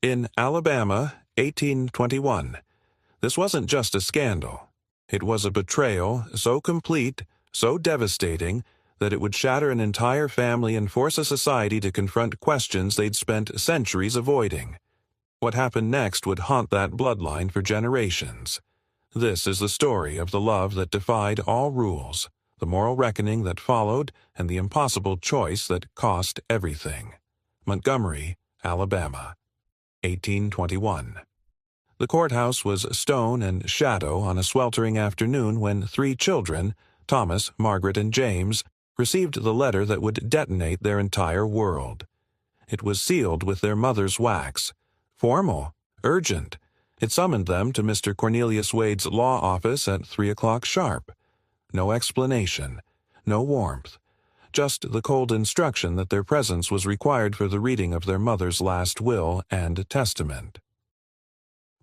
In Alabama, 1821. This wasn't just a scandal. It was a betrayal so complete, so devastating, that it would shatter an entire family and force a society to confront questions they'd spent centuries avoiding. What happened next would haunt that bloodline for generations. This is the story of the love that defied all rules, the moral reckoning that followed, and the impossible choice that cost everything. Montgomery, Alabama, 1821. The courthouse was stone and shadow on a sweltering afternoon when three children, Thomas, Margaret, and James, received the letter that would detonate their entire world. It was sealed with their mother's wax. Formal, urgent. It summoned them to Mr. Cornelius Wade's law office at 3 o'clock sharp. No explanation, no warmth, just the cold instruction that their presence was required for the reading of their mother's last will and testament.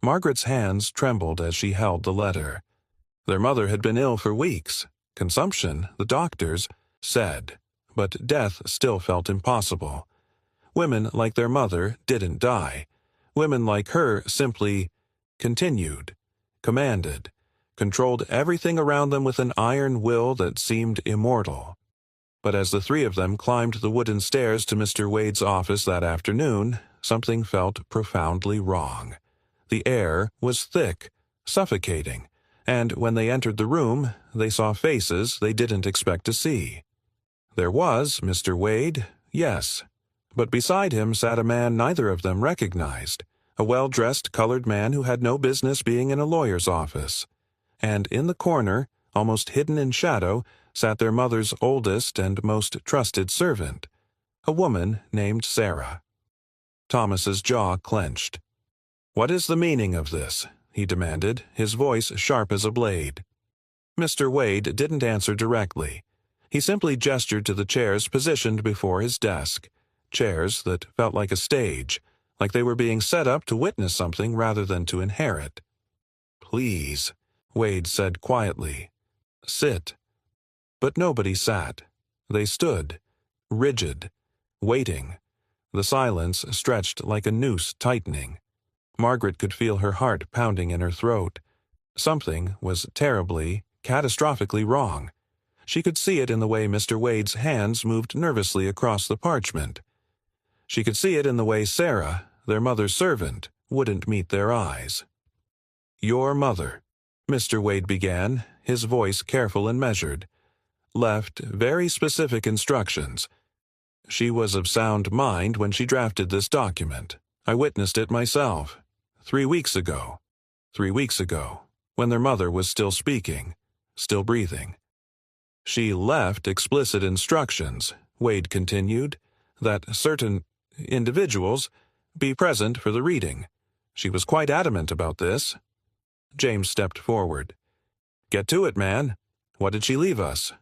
Margaret's hands trembled as she held the letter. Their mother had been ill for weeks. Consumption, the doctors said, but death still felt impossible. Women like their mother didn't die. Women like her simply continued, commanded, controlled everything around them with an iron will that seemed immortal. But as the three of them climbed the wooden stairs to Mr. Wade's office that afternoon, something felt profoundly wrong. The air was thick, suffocating, and when they entered the room, they saw faces they didn't expect to see. There was Mr. Wade, yes, but beside him sat a man neither of them recognized, a well-dressed colored man who had no business being in a lawyer's office. And in the corner, almost hidden in shadow, sat their mother's oldest and most trusted servant, a woman named Sarah. Thomas's jaw clenched. "What is the meaning of this?" he demanded, his voice sharp as a blade. Mr. Wade didn't answer directly. He simply gestured to the chairs positioned before his desk, chairs that felt like a stage, like they were being set up to witness something rather than to inherit. "Please," Wade said quietly. "Sit." But nobody sat. They stood, rigid, waiting. The silence stretched like a noose tightening. Margaret could feel her heart pounding in her throat. Something was terribly, catastrophically wrong. She could see it in the way Mr. Wade's hands moved nervously across the parchment. She could see it in the way Sarah, their mother's servant, wouldn't meet their eyes. "Your mother," Mr. Wade began, his voice careful and measured, "left very specific instructions. She was of sound mind when she drafted this document. I witnessed it myself. 3 weeks ago. 3 weeks ago, when their mother was still speaking, still breathing. She left explicit instructions," Wade continued, "that certain individuals be present for the reading. She was quite adamant about this." James stepped forward. "Get to it, man. What did she leave us?"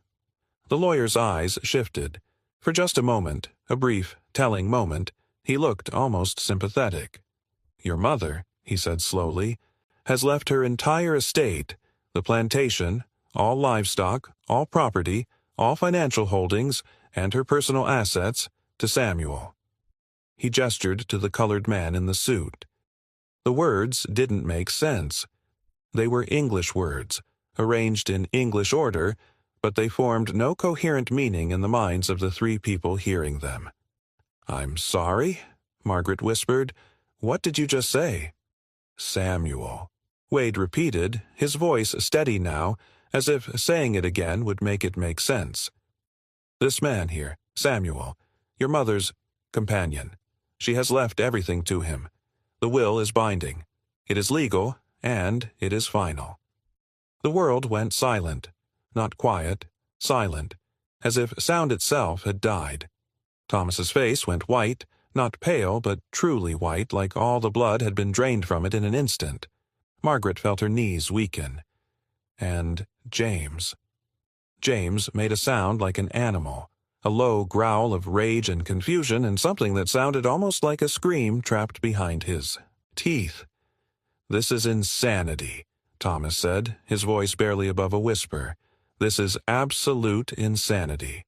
The lawyer's eyes shifted. For just a moment, a brief, telling moment, he looked almost sympathetic. "Your mother," he said slowly, "has left her entire estate, the plantation, all livestock, all property, all financial holdings, and her personal assets, to Samuel." He gestured to the colored man in the suit. The words didn't make sense. They were English words, arranged in English order, but they formed no coherent meaning in the minds of the three people hearing them. "I'm sorry?" Margaret whispered. "What did you just say?" "Samuel," Wade repeated, his voice steady now, as if saying it again would make it make sense. "This man here, Samuel, your mother's companion. She has left everything to him. The will is binding. It is legal, and it is final." The world went silent, not quiet, silent, as if sound itself had died. Thomas's face went white, not pale, but truly white, like all the blood had been drained from it in an instant. Margaret felt her knees weaken. And James. James made a sound like an animal, a low growl of rage and confusion, and something that sounded almost like a scream trapped behind his teeth. "This is insanity," Thomas said, his voice barely above a whisper. "This is absolute insanity.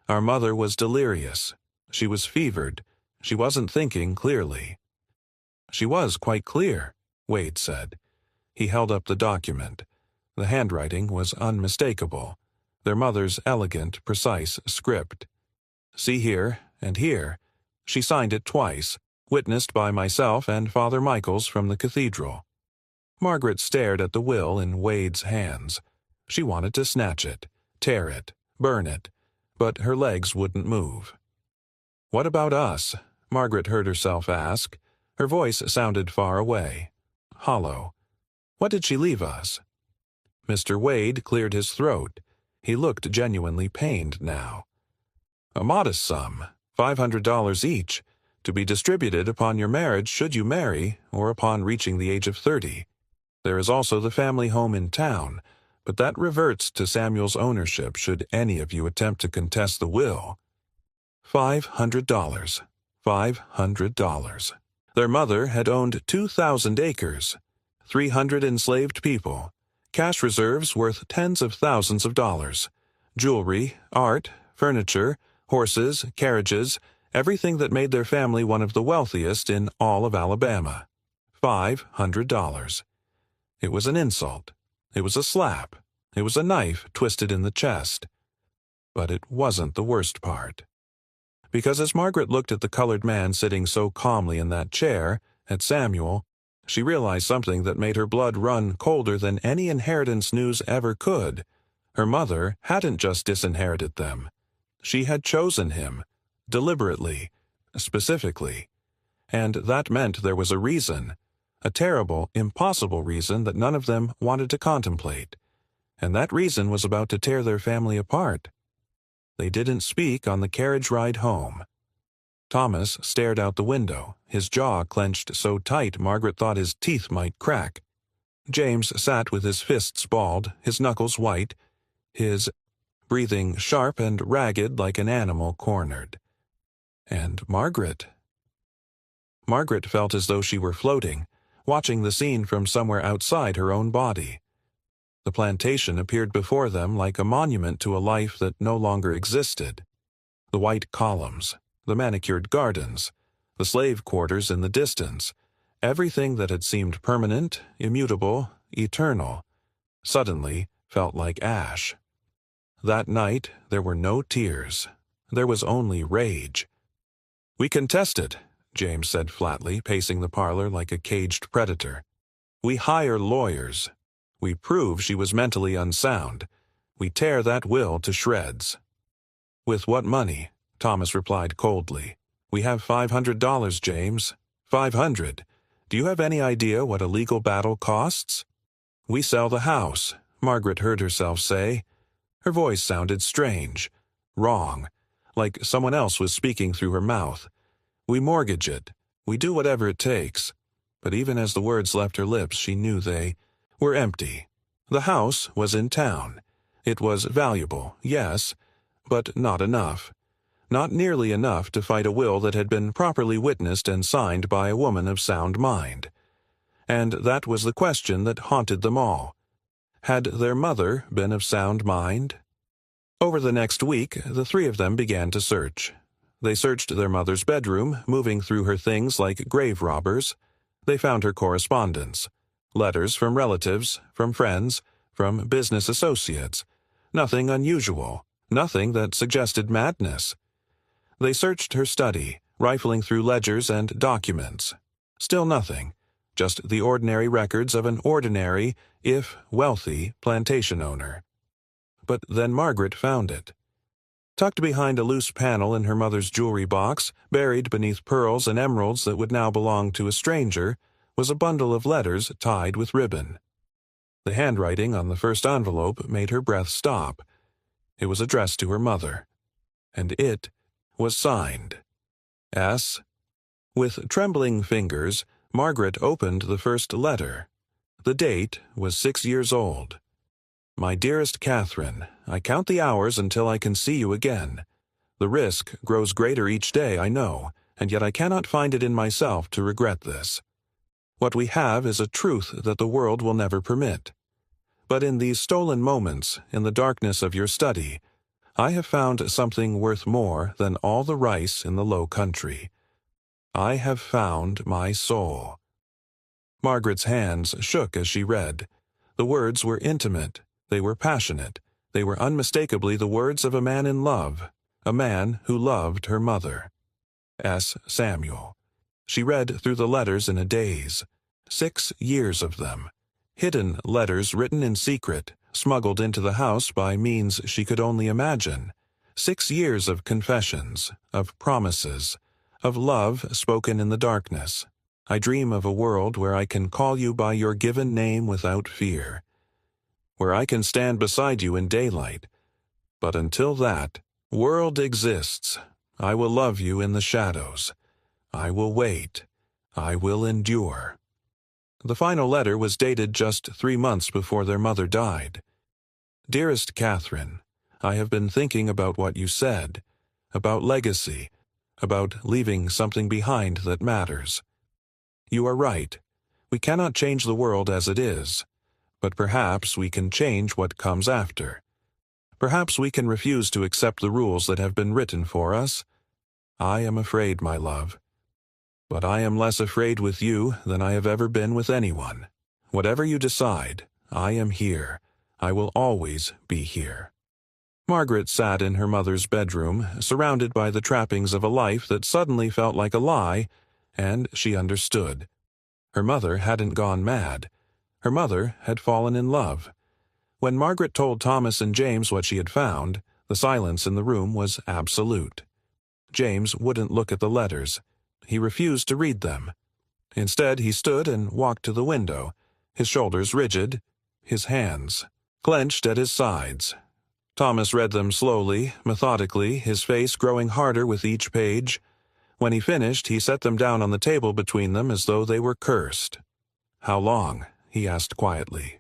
Our mother was delirious. She was fevered. She wasn't thinking clearly." She was quite clear, Wade said. He held up the document. The handwriting was unmistakable, their mother's elegant, precise script. See here, and here. She signed it twice, witnessed by myself and Father Michaels from the cathedral. Margaret stared at the will in Wade's hands. She wanted to snatch it, tear it, burn it, but her legs wouldn't move. "What about us?" Margaret heard herself ask. Her voice sounded far away, hollow. "What did she leave us?" Mr. Wade cleared his throat. He looked genuinely pained now. "A modest sum, $500 each, to be distributed upon your marriage should you marry, or upon reaching the age of 30. There is also the family home in town, but that reverts to Samuel's ownership should any of you attempt to contest the will. $500. $500. Their mother had owned 2,000 acres, 300 enslaved people, cash reserves worth tens of thousands of dollars, jewelry, art, furniture, horses, carriages, everything that made their family one of the wealthiest in all of Alabama. $500. It was an insult. It was a slap. It was a knife twisted in the chest. But it wasn't the worst part. Because as Margaret looked at the colored man sitting so calmly in that chair, at Samuel, she realized something that made her blood run colder than any inheritance news ever could. Her mother hadn't just disinherited them. She had chosen him, deliberately, specifically. And that meant there was a reason, a terrible, impossible reason that none of them wanted to contemplate. And that reason was about to tear their family apart. They didn't speak on the carriage ride home. Thomas stared out the window, his jaw clenched so tight Margaret thought his teeth might crack. James sat with his fists balled, his knuckles white, his breathing sharp and ragged like an animal cornered. And Margaret felt as though she were floating, watching the scene from somewhere outside her own body. The plantation appeared before them like a monument to a life that no longer existed. The white columns, the manicured gardens, the slave quarters in the distance, everything that had seemed permanent, immutable, eternal, suddenly felt like ash. That night there were no tears. There was only rage. "We contested," James said flatly, pacing the parlor like a caged predator. "We hire lawyers. We prove she was mentally unsound. We tear that will to shreds." "With what money?" Thomas replied coldly. "We have $500, James. 500. Do you have any idea what a legal battle costs?" "We sell the house," Margaret heard herself say. Her voice sounded strange, wrong, like someone else was speaking through her mouth. "We mortgage it. We do whatever it takes." But even as the words left her lips, she knew they were empty. The house was in town. It was valuable, yes, but not enough. Not nearly enough to fight a will that had been properly witnessed and signed by a woman of sound mind. And that was the question that haunted them all. Had their mother been of sound mind? Over the next week, the three of them began to search. They searched their mother's bedroom, moving through her things like grave robbers. They found her correspondence. Letters from relatives, from friends, from business associates. Nothing unusual, nothing that suggested madness. They searched her study, rifling through ledgers and documents. Still nothing, just the ordinary records of an ordinary, if wealthy, plantation owner. But then Margaret found it. Tucked behind a loose panel in her mother's jewelry box, buried beneath pearls and emeralds that would now belong to a stranger, was a bundle of letters tied with ribbon. The handwriting on the first envelope made her breath stop. It was addressed to her mother. And it was signed. S. With trembling fingers, Margaret opened the first letter. The date was 6 years old. "My dearest Catherine, I count the hours until I can see you again. The risk grows greater each day, I know, and yet I cannot find it in myself to regret this. What we have is a truth that the world will never permit. But in these stolen moments, in the darkness of your study, I have found something worth more than all the rice in the low country. I have found my soul." Margaret's hands shook as she read. The words were intimate, they were passionate, they were unmistakably the words of a man in love, a man who loved her mother. S. Samuel. She read through the letters in a daze. 6 years of them. Hidden letters written in secret, smuggled into the house by means she could only imagine. 6 years of confessions, of promises, of love spoken in the darkness. I dream of a world where I can call you by your given name without fear, where I can stand beside you in daylight. But until that world exists, I will love you in the shadows. I will wait. I will endure. The final letter was dated just 3 months before their mother died. Dearest Catherine, I have been thinking about what you said, about legacy, about leaving something behind that matters. You are right. We cannot change the world as it is, but perhaps we can change what comes after. Perhaps we can refuse to accept the rules that have been written for us. I am afraid, my love. But I am less afraid with you than I have ever been with anyone. Whatever you decide, I am here. I will always be here. Margaret sat in her mother's bedroom, surrounded by the trappings of a life that suddenly felt like a lie, and she understood. Her mother hadn't gone mad. Her mother had fallen in love. When Margaret told Thomas and James what she had found, the silence in the room was absolute. James wouldn't look at the letters. He refused to read them. Instead, he stood and walked to the window, his shoulders rigid, his hands clenched at his sides. Thomas read them slowly, methodically, his face growing harder with each page. When he finished, he set them down on the table between them as though they were cursed. "How long?" he asked quietly.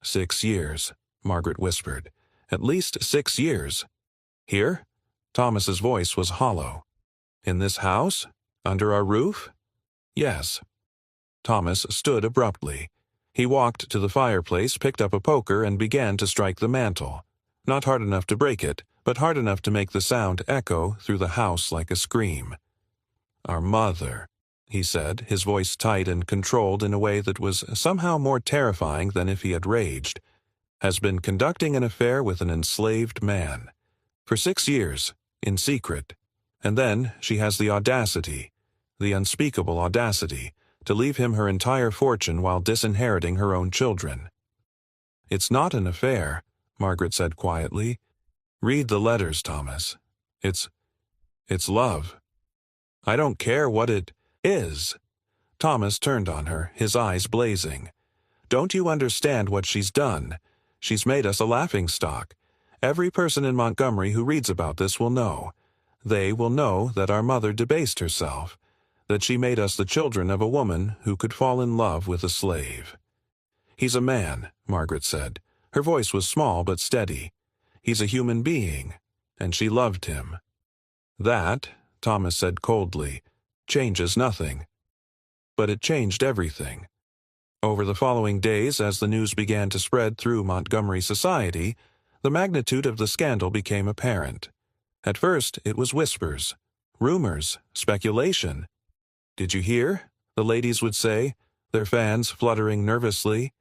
6 years, Margaret whispered. "At least 6 years." "Here?" Thomas's voice was hollow. "In this house? Under our roof?" "Yes." Thomas stood abruptly. He walked to the fireplace, picked up a poker, and began to strike the mantel. Not hard enough to break it, but hard enough to make the sound echo through the house like a scream. "Our mother," he said, his voice tight and controlled in a way that was somehow more terrifying than if he had raged, "has been conducting an affair with an enslaved man. For 6 years, in secret. And then she has the audacity, the unspeakable audacity, to leave him her entire fortune while disinheriting her own children." "It's not an affair," Margaret said quietly. "Read the letters, Thomas. It's love." "I don't care what it is." Thomas turned on her, his eyes blazing. "Don't you understand what she's done? She's made us a laughingstock. Every person in Montgomery who reads about this will know. They will know that our mother debased herself, that she made us the children of a woman who could fall in love with a slave." "He's a man," Margaret said. Her voice was small but steady. "He's a human being, and she loved him." "That," Thomas said coldly, "changes nothing." But it changed everything. Over the following days, as the news began to spread through Montgomery society, the magnitude of the scandal became apparent. At first, it was whispers, rumors, speculation. "Did you hear?" the ladies would say, their fans fluttering nervously.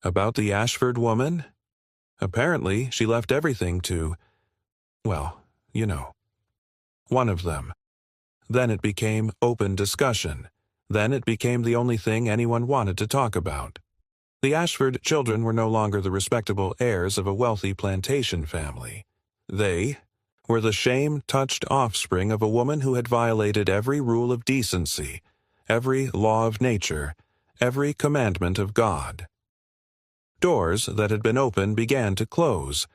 "About the Ashford woman? Apparently, she left everything to, well, you know. One of them." Then it became open discussion. Then it became the only thing anyone wanted to talk about. The Ashford children were no longer the respectable heirs of a wealthy plantation family. They were the shame-touched offspring of a woman who had violated every rule of decency, every law of nature, every commandment of God. Doors that had been open began to close.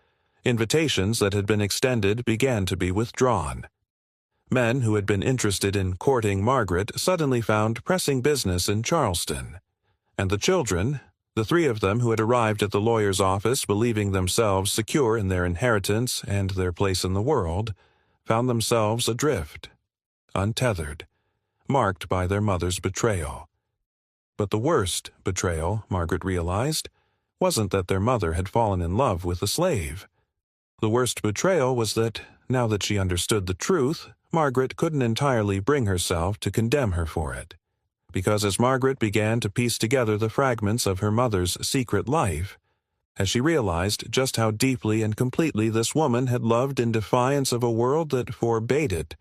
Invitations that had been extended began to be withdrawn. Men who had been interested in courting Margaret suddenly found pressing business in Charleston. And the children, the 3 of them who had arrived at the lawyer's office believing themselves secure in their inheritance and their place in the world, found themselves adrift, untethered, marked by their mother's betrayal. But the worst betrayal, Margaret realized, wasn't that their mother had fallen in love with a slave. The worst betrayal was that, now that she understood the truth, Margaret couldn't entirely bring herself to condemn her for it, because as Margaret began to piece together the fragments of her mother's secret life, as she realized just how deeply and completely this woman had loved in defiance of a world that forbade it,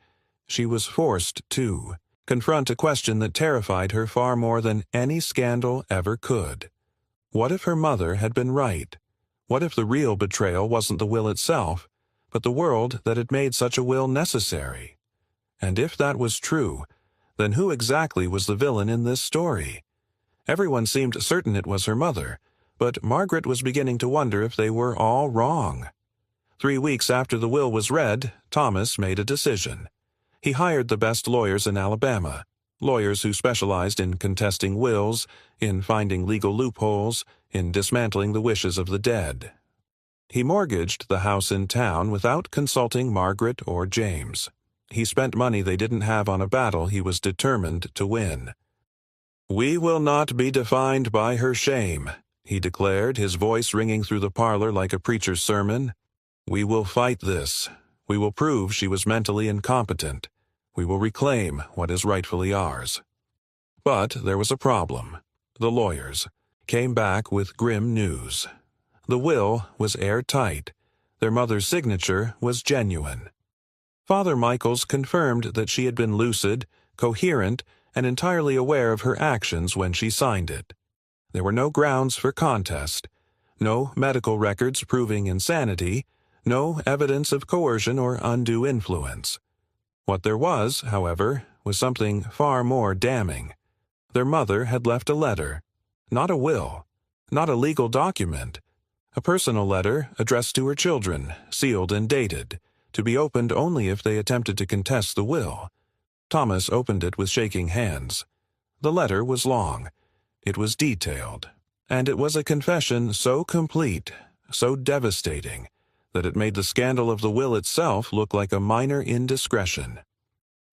she was forced to confront a question that terrified her far more than any scandal ever could. What if her mother had been right? What if the real betrayal wasn't the will itself, but the world that had made such a will necessary? And if that was true, then who exactly was the villain in this story? Everyone seemed certain it was her mother, but Margaret was beginning to wonder if they were all wrong. 3 weeks after the will was read, Thomas made a decision. He hired the best lawyers in Alabama, lawyers who specialized in contesting wills, in finding legal loopholes, in dismantling the wishes of the dead. He mortgaged the house in town without consulting Margaret or James. He spent money they didn't have on a battle he was determined to win. "We will not be defined by her shame," he declared, his voice ringing through the parlor like a preacher's sermon. "We will fight this. We will prove she was mentally incompetent. We will reclaim what is rightfully ours." But there was a problem. The lawyers came back with grim news. The will was airtight. Their mother's signature was genuine. Father Michaels confirmed that she had been lucid, coherent, and entirely aware of her actions when she signed it. There were no grounds for contest, no medical records proving insanity, no evidence of coercion or undue influence. What there was, however, was something far more damning. Their mother had left a letter, not a will, not a legal document, a personal letter addressed to her children, sealed and dated, to be opened only if they attempted to contest the will. Thomas opened it with shaking hands. The letter was long. It was detailed, and it was a confession so complete, so devastating, that it made the scandal of the will itself look like a minor indiscretion.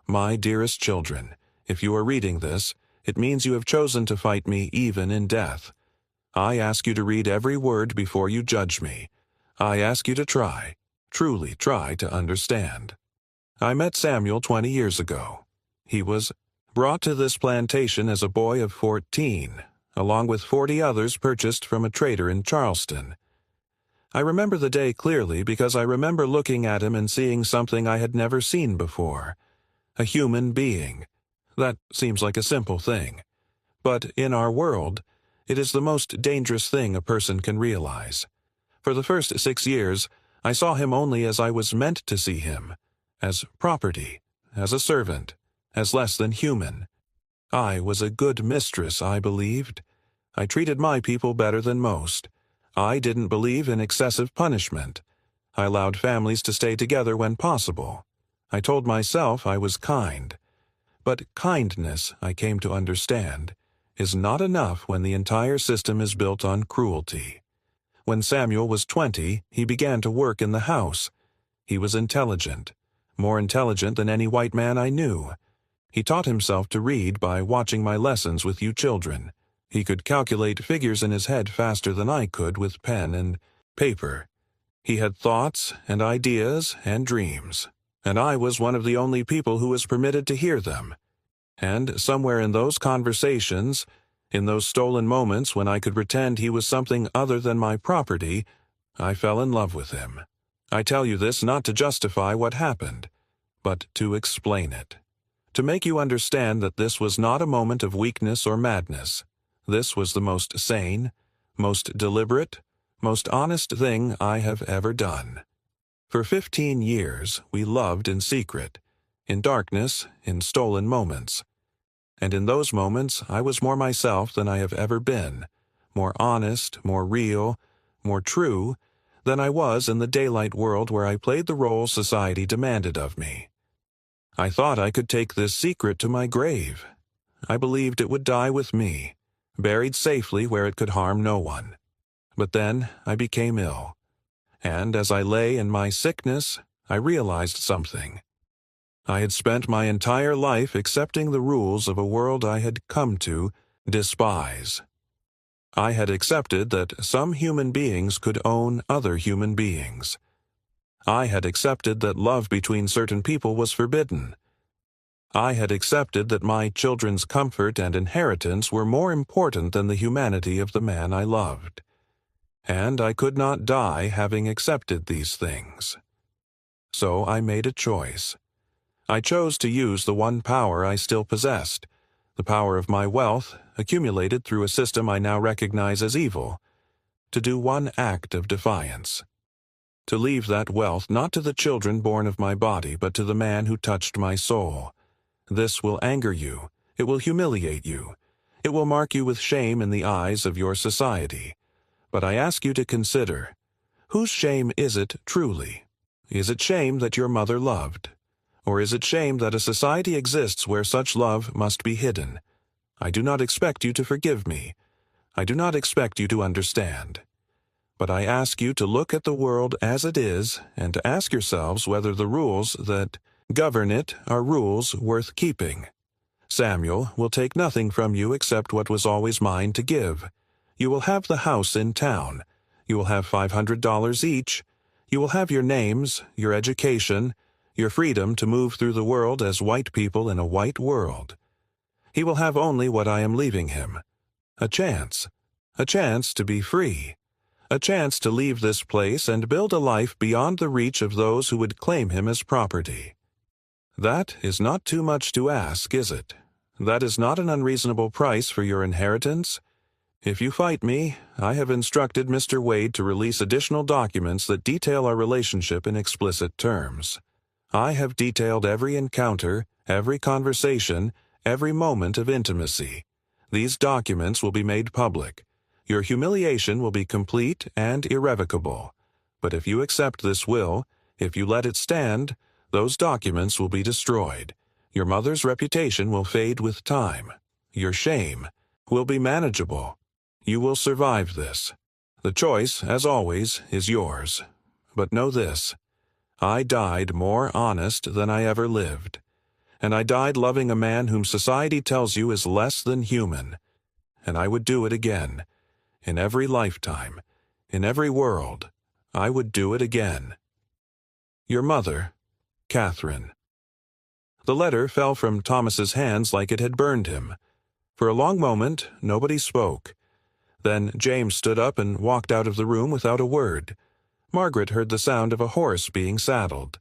"My dearest children, if you are reading this, it means you have chosen to fight me even in death. I ask you to read every word before you judge me. I ask you to try, truly try to understand. I met Samuel 20 years ago. He was brought to this plantation as a boy of 14, along with 40 others purchased from a trader in Charleston. I remember the day clearly because I remember looking at him and seeing something I had never seen before. A human being. That seems like a simple thing. But in our world, it is the most dangerous thing a person can realize. For the first 6 years, I saw him only as I was meant to see him, as property, as a servant, as less than human. I was a good mistress, I believed. I treated my people better than most. I didn't believe in excessive punishment. I allowed families to stay together when possible. I told myself I was kind. But kindness, I came to understand, is not enough when the entire system is built on cruelty. When Samuel was 20, he began to work in the house. He was intelligent, more intelligent than any white man I knew. He taught himself to read by watching my lessons with you children. He could calculate figures in his head faster than I could with pen and paper. He had thoughts and ideas and dreams, and I was one of the only people who was permitted to hear them. And somewhere in those conversations, in those stolen moments when I could pretend he was something other than my property, I fell in love with him. I tell you this not to justify what happened, but to explain it. To make you understand that this was not a moment of weakness or madness. This was the most sane, most deliberate, most honest thing I have ever done. For 15 years, we loved in secret, in darkness, in stolen moments. And in those moments, I was more myself than I have ever been, more honest, more real, more true than I was in the daylight world where I played the role society demanded of me. I thought I could take this secret to my grave. I believed it would die with me, buried safely where it could harm no one. But then I became ill, and as I lay in my sickness, I realized something. I had spent my entire life accepting the rules of a world I had come to despise. I had accepted that some human beings could own other human beings. I had accepted that love between certain people was forbidden. I had accepted that my children's comfort and inheritance were more important than the humanity of the man I loved. And I could not die having accepted these things. So I made a choice. I chose to use the one power I still possessed, the power of my wealth, accumulated through a system I now recognize as evil, to do one act of defiance. To leave that wealth not to the children born of my body, but to the man who touched my soul. This will anger you. It will humiliate you. It will mark you with shame in the eyes of your society. But I ask you to consider, whose shame is it truly? Is it shame that your mother loved? Or is it shame that a society exists where such love must be hidden? I do not expect you to forgive me. I do not expect you to understand. But I ask you to look at the world as it is and to ask yourselves whether the rules that govern it are rules worth keeping. Samuel will take nothing from you except what was always mine to give. You will have the house in town. You will have $500 each. You will have your names, your education, your freedom to move through the world as white people in a white world. He will have only what I am leaving him. A chance to be free. A chance to leave this place and build a life beyond the reach of those who would claim him as property. That is not too much to ask, is it? That is not an unreasonable price for your inheritance? If you fight me, I have instructed Mr. Wade to release additional documents that detail our relationship in explicit terms. I have detailed every encounter, every conversation, every moment of intimacy. These documents will be made public. Your humiliation will be complete and irrevocable. But if you accept this will, if you let it stand, those documents will be destroyed. Your mother's reputation will fade with time. Your shame will be manageable. You will survive this. The choice, as always, is yours. But know this. I died more honest than I ever lived. And I died loving a man whom society tells you is less than human. And I would do it again. In every lifetime, in every world, I would do it again. Your mother, Catherine. The letter fell from Thomas's hands like it had burned him. For a long moment, nobody spoke. Then James stood up and walked out of the room without a word. Margaret heard the sound of a horse being saddled.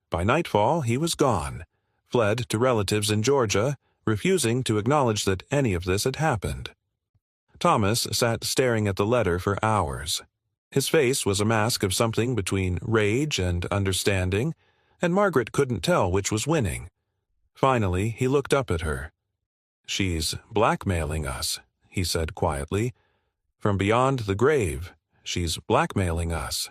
By nightfall, he was gone, fled to relatives in Georgia, refusing to acknowledge that any of this had happened. Thomas sat staring at the letter for hours. His face was a mask of something between rage and understanding, and Margaret couldn't tell which was winning. Finally, he looked up at her. "She's blackmailing us," he said quietly. "From beyond the grave, she's blackmailing us."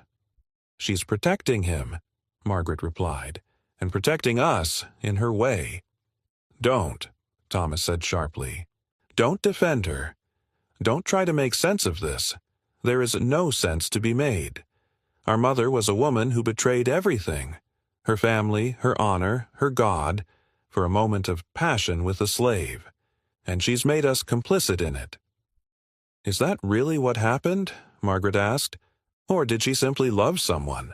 "She's protecting him," Margaret replied, "and protecting us in her way." "Don't," Thomas said sharply. "Don't defend her. Don't try to make sense of this. There is no sense to be made. Our mother was a woman who betrayed everything, her family, her honor, her God, for a moment of passion with a slave, and she's made us complicit in it." "Is that really what happened?" Margaret asked. "Or did she simply love someone?"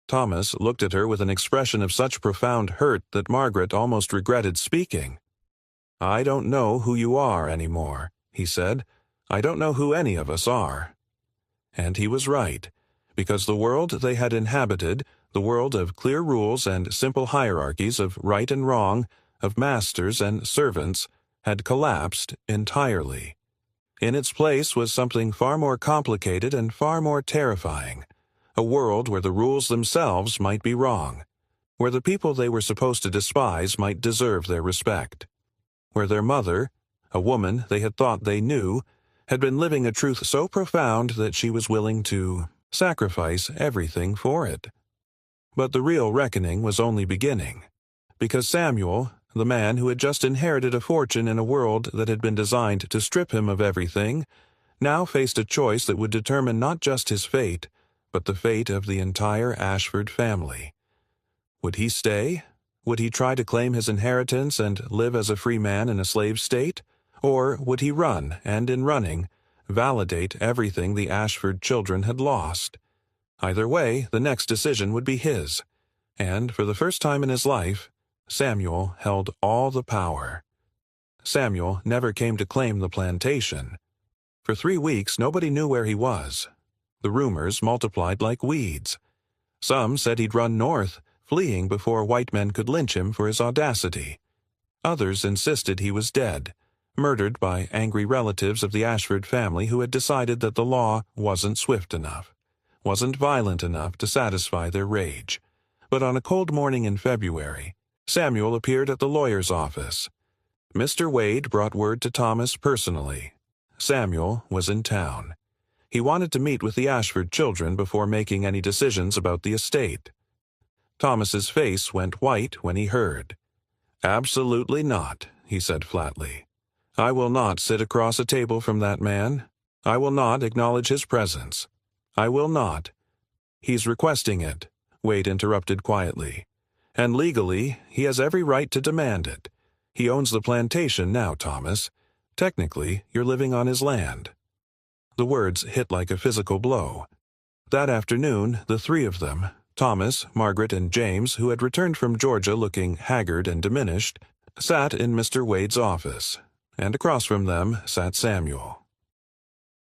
Thomas looked at her with an expression of such profound hurt that Margaret almost regretted speaking. "I don't know who you are anymore," he said. "I don't know who any of us are." And he was right, because the world they had inhabited, the world of clear rules and simple hierarchies of right and wrong, of masters and servants, had collapsed entirely. In its place was something far more complicated and far more terrifying, a world where the rules themselves might be wrong, where the people they were supposed to despise might deserve their respect, where their mother, a woman they had thought they knew, had been living a truth so profound that she was willing to sacrifice everything for it. But the real reckoning was only beginning, because Samuel, the man who had just inherited a fortune in a world that had been designed to strip him of everything, now faced a choice that would determine not just his fate, but the fate of the entire Ashford family. Would he stay? Would he try to claim his inheritance and live as a free man in a slave state? Or would he run, and in running, validate everything the Ashford children had lost? Either way, the next decision would be his, and for the first time in his life, Samuel held all the power. Samuel never came to claim the plantation. For 3 weeks, nobody knew where he was. The rumors multiplied like weeds. Some said he'd run north, fleeing before white men could lynch him for his audacity. Others insisted he was dead, murdered by angry relatives of the Ashford family who had decided that the law wasn't swift enough, wasn't violent enough to satisfy their rage. But on a cold morning in February, Samuel appeared at the lawyer's office. Mr. Wade brought word to Thomas personally. Samuel was in town. He wanted to meet with the Ashford children before making any decisions about the estate. Thomas's face went white when he heard. "Absolutely not," he said flatly. "I will not sit across a table from that man. I will not acknowledge his presence. I will not." "He's requesting it," Wade interrupted quietly. "And legally, he has every right to demand it. He owns the plantation now, Thomas. Technically, you're living on his land." The words hit like a physical blow. That afternoon, the 3 of them, Thomas, Margaret, and James, who had returned from Georgia looking haggard and diminished, sat in Mr. Wade's office, and across from them sat Samuel.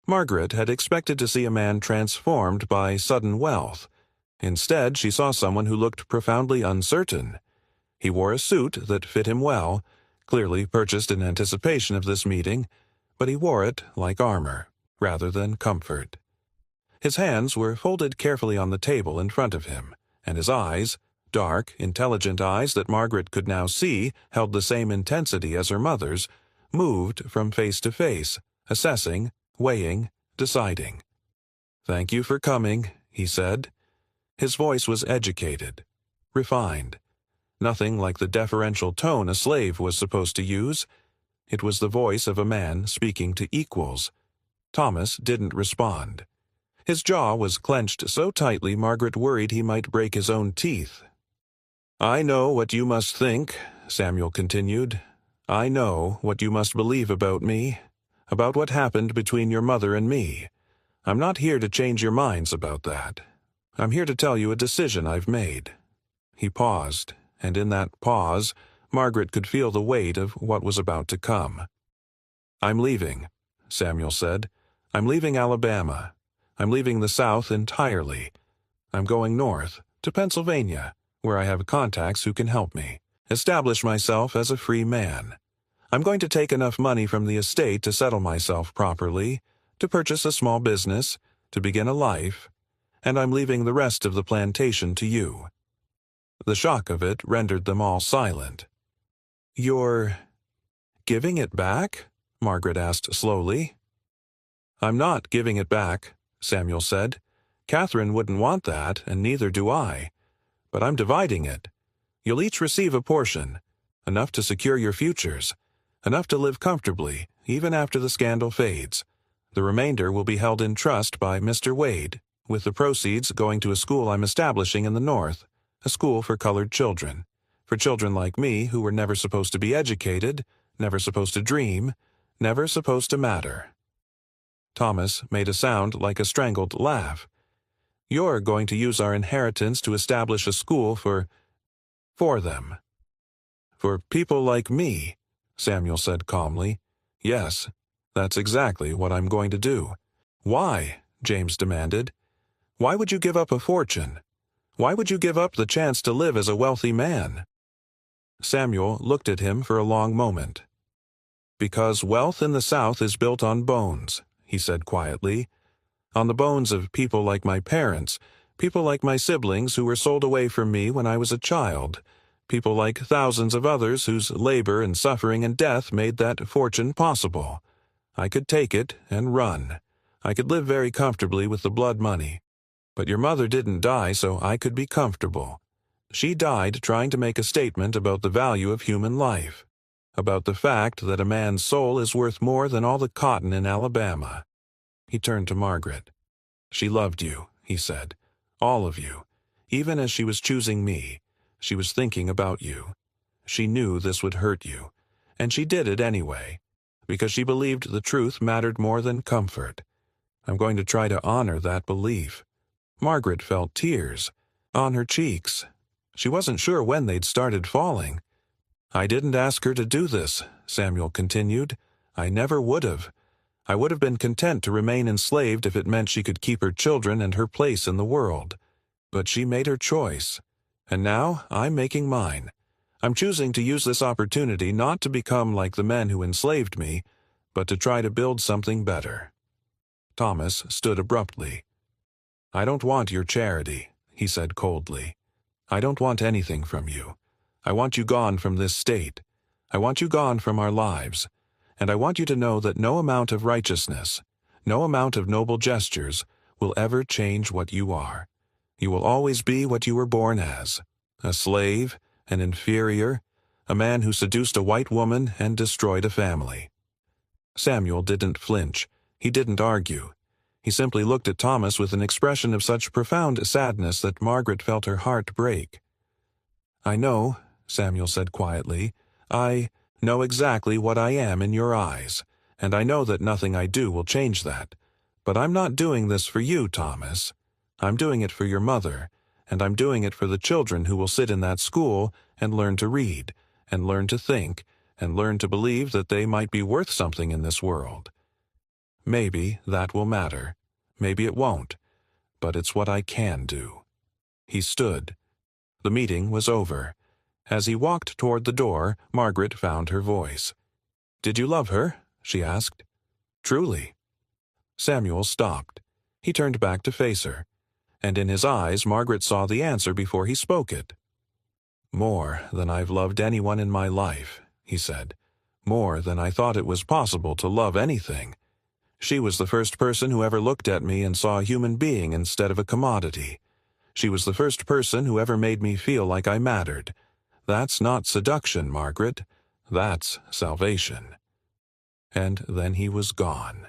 Margaret had expected to see a man transformed by sudden wealth. Instead, she saw someone who looked profoundly uncertain. He wore a suit that fit him well, clearly purchased in anticipation of this meeting, but he wore it like armor, rather than comfort. His hands were folded carefully on the table in front of him, and his eyes, dark, intelligent eyes that Margaret could now see held the same intensity as her mother's, moved from face to face, assessing, weighing, deciding. "Thank you for coming," he said. His voice was educated, refined. Nothing like the deferential tone a slave was supposed to use. It was the voice of a man speaking to equals. Thomas didn't respond. His jaw was clenched so tightly Margaret worried he might break his own teeth. "I know what you must think," Samuel continued. "I know what you must believe about me, about what happened between your mother and me. I'm not here to change your minds about that. I'm here to tell you a decision I've made." He paused, and in that pause, Margaret could feel the weight of what was about to come. "I'm leaving," Samuel said. "I'm leaving Alabama. I'm leaving the South entirely. I'm going north, to Pennsylvania, where I have contacts who can help me establish myself as a free man. I'm going to take enough money from the estate to settle myself properly, to purchase a small business, to begin a life, and I'm leaving the rest of the plantation to you." The shock of it rendered them all silent. "You're giving it back?" Margaret asked slowly. "I'm not giving it back," Samuel said. "Catherine wouldn't want that, and neither do I. But I'm dividing it. You'll each receive a portion, enough to secure your futures, enough to live comfortably, even after the scandal fades. The remainder will be held in trust by Mr. Wade, with the proceeds going to a school I'm establishing in the North, a school for colored children, for children like me who were never supposed to be educated, never supposed to dream, never supposed to matter." Thomas made a sound like a strangled laugh. "You're going to use our inheritance to establish a school for them." "For people like me," Samuel said calmly. "Yes, that's exactly what I'm going to do." "Why?" James demanded. "Why would you give up a fortune? Why would you give up the chance to live as a wealthy man?" Samuel looked at him for a long moment. "Because wealth in the South is built on bones," he said quietly. "On the bones of people like my parents, people like my siblings who were sold away from me when I was a child, people like thousands of others whose labor and suffering and death made that fortune possible. I could take it and run. I could live very comfortably with the blood money. But your mother didn't die so I could be comfortable. She died trying to make a statement about the value of human life, about the fact that a man's soul is worth more than all the cotton in Alabama." He turned to Margaret. "She loved you," he said. "All of you. Even as she was choosing me, she was thinking about you. She knew this would hurt you, and she did it anyway, because she believed the truth mattered more than comfort. I'm going to try to honor that belief. Margaret felt tears on her cheeks. She wasn't sure when they'd started falling. "I didn't ask her to do this," Samuel continued. "I never would have. I would have been content to remain enslaved if it meant she could keep her children and her place in the world. But she made her choice. And now I'm making mine. I'm choosing to use this opportunity not to become like the men who enslaved me, but to try to build something better." Thomas stood abruptly. "I don't want your charity," he said coldly. "I don't want anything from you. I want you gone from this state. I want you gone from our lives. And I want you to know that no amount of righteousness, no amount of noble gestures, will ever change what you are. You will always be what you were born as, a slave, an inferior, a man who seduced a white woman and destroyed a family." Samuel didn't flinch. He didn't argue. He simply looked at Thomas with an expression of such profound sadness that Margaret felt her heart break. "I know," Samuel said quietly, "I know exactly what I am in your eyes, and I know that nothing I do will change that. But I'm not doing this for you, Thomas. I'm doing it for your mother, and I'm doing it for the children who will sit in that school and learn to read, and learn to think, and learn to believe that they might be worth something in this world. Maybe that will matter. Maybe it won't. But it's what I can do." He stood. The meeting was over. As he walked toward the door, Margaret found her voice. "Did you love her?" she asked. "Truly." Samuel stopped. He turned back to face her, and in his eyes Margaret saw the answer before he spoke it. "More than I've loved anyone in my life," he said. "More than I thought it was possible to love anything. She was the first person who ever looked at me and saw a human being instead of a commodity. She was the first person who ever made me feel like I mattered. That's not seduction, Margaret. That's salvation." And then he was gone.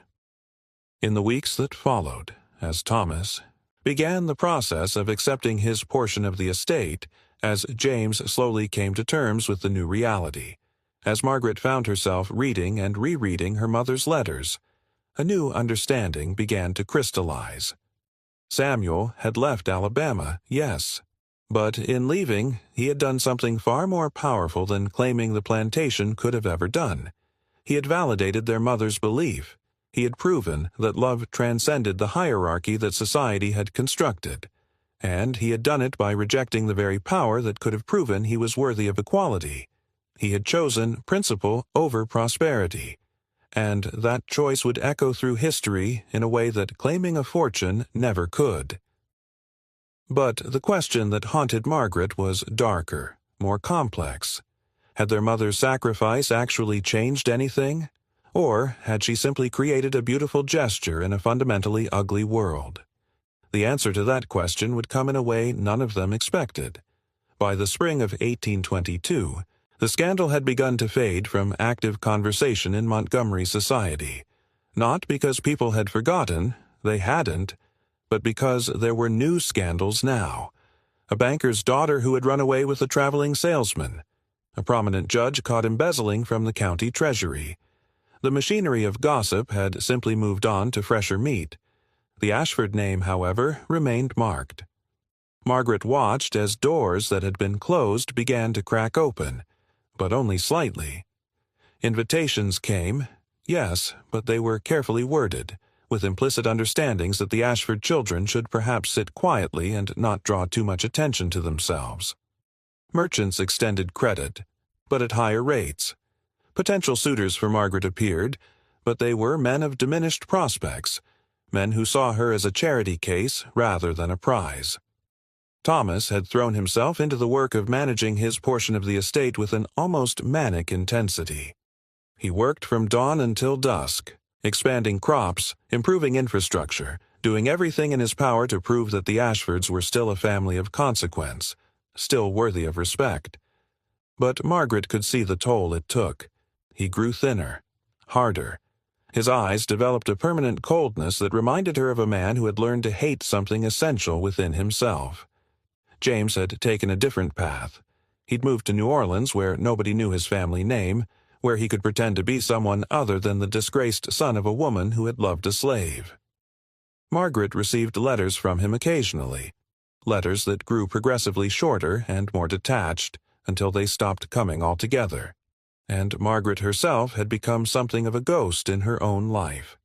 In the weeks that followed, as Thomas began the process of accepting his portion of the estate, as James slowly came to terms with the new reality, as Margaret found herself reading and rereading her mother's letters, a new understanding began to crystallize. Samuel had left Alabama, yes, but in leaving, he had done something far more powerful than claiming the plantation could have ever done. He had validated their mother's belief. He had proven that love transcended the hierarchy that society had constructed, and he had done it by rejecting the very power that could have proven he was worthy of equality. He had chosen principle over prosperity, and that choice would echo through history in a way that claiming a fortune never could. But the question that haunted Margaret was darker, more complex. Had their mother's sacrifice actually changed anything? Or had she simply created a beautiful gesture in a fundamentally ugly world? The answer to that question would come in a way none of them expected. By the spring of 1822, the scandal had begun to fade from active conversation in Montgomery society. Not because people had forgotten, they hadn't, but because there were new scandals now. A banker's daughter who had run away with a traveling salesman. A prominent judge caught embezzling from the county treasury. The machinery of gossip had simply moved on to fresher meat. The Ashford name, however, remained marked. Margaret watched as doors that had been closed began to crack open, but only slightly. Invitations came, yes, but they were carefully worded, with implicit understandings that the Ashford children should perhaps sit quietly and not draw too much attention to themselves. Merchants extended credit, but at higher rates. Potential suitors for Margaret appeared, but they were men of diminished prospects, men who saw her as a charity case rather than a prize. Thomas had thrown himself into the work of managing his portion of the estate with an almost manic intensity. He worked from dawn until dusk, expanding crops, improving infrastructure, doing everything in his power to prove that the Ashfords were still a family of consequence, still worthy of respect. But Margaret could see the toll it took. He grew thinner, harder. His eyes developed a permanent coldness that reminded her of a man who had learned to hate something essential within himself. James had taken a different path. He'd moved to New Orleans, where nobody knew his family name, where he could pretend to be someone other than the disgraced son of a woman who had loved a slave. Margaret received letters from him occasionally, letters that grew progressively shorter and more detached until they stopped coming altogether, and Margaret herself had become something of a ghost in her own life.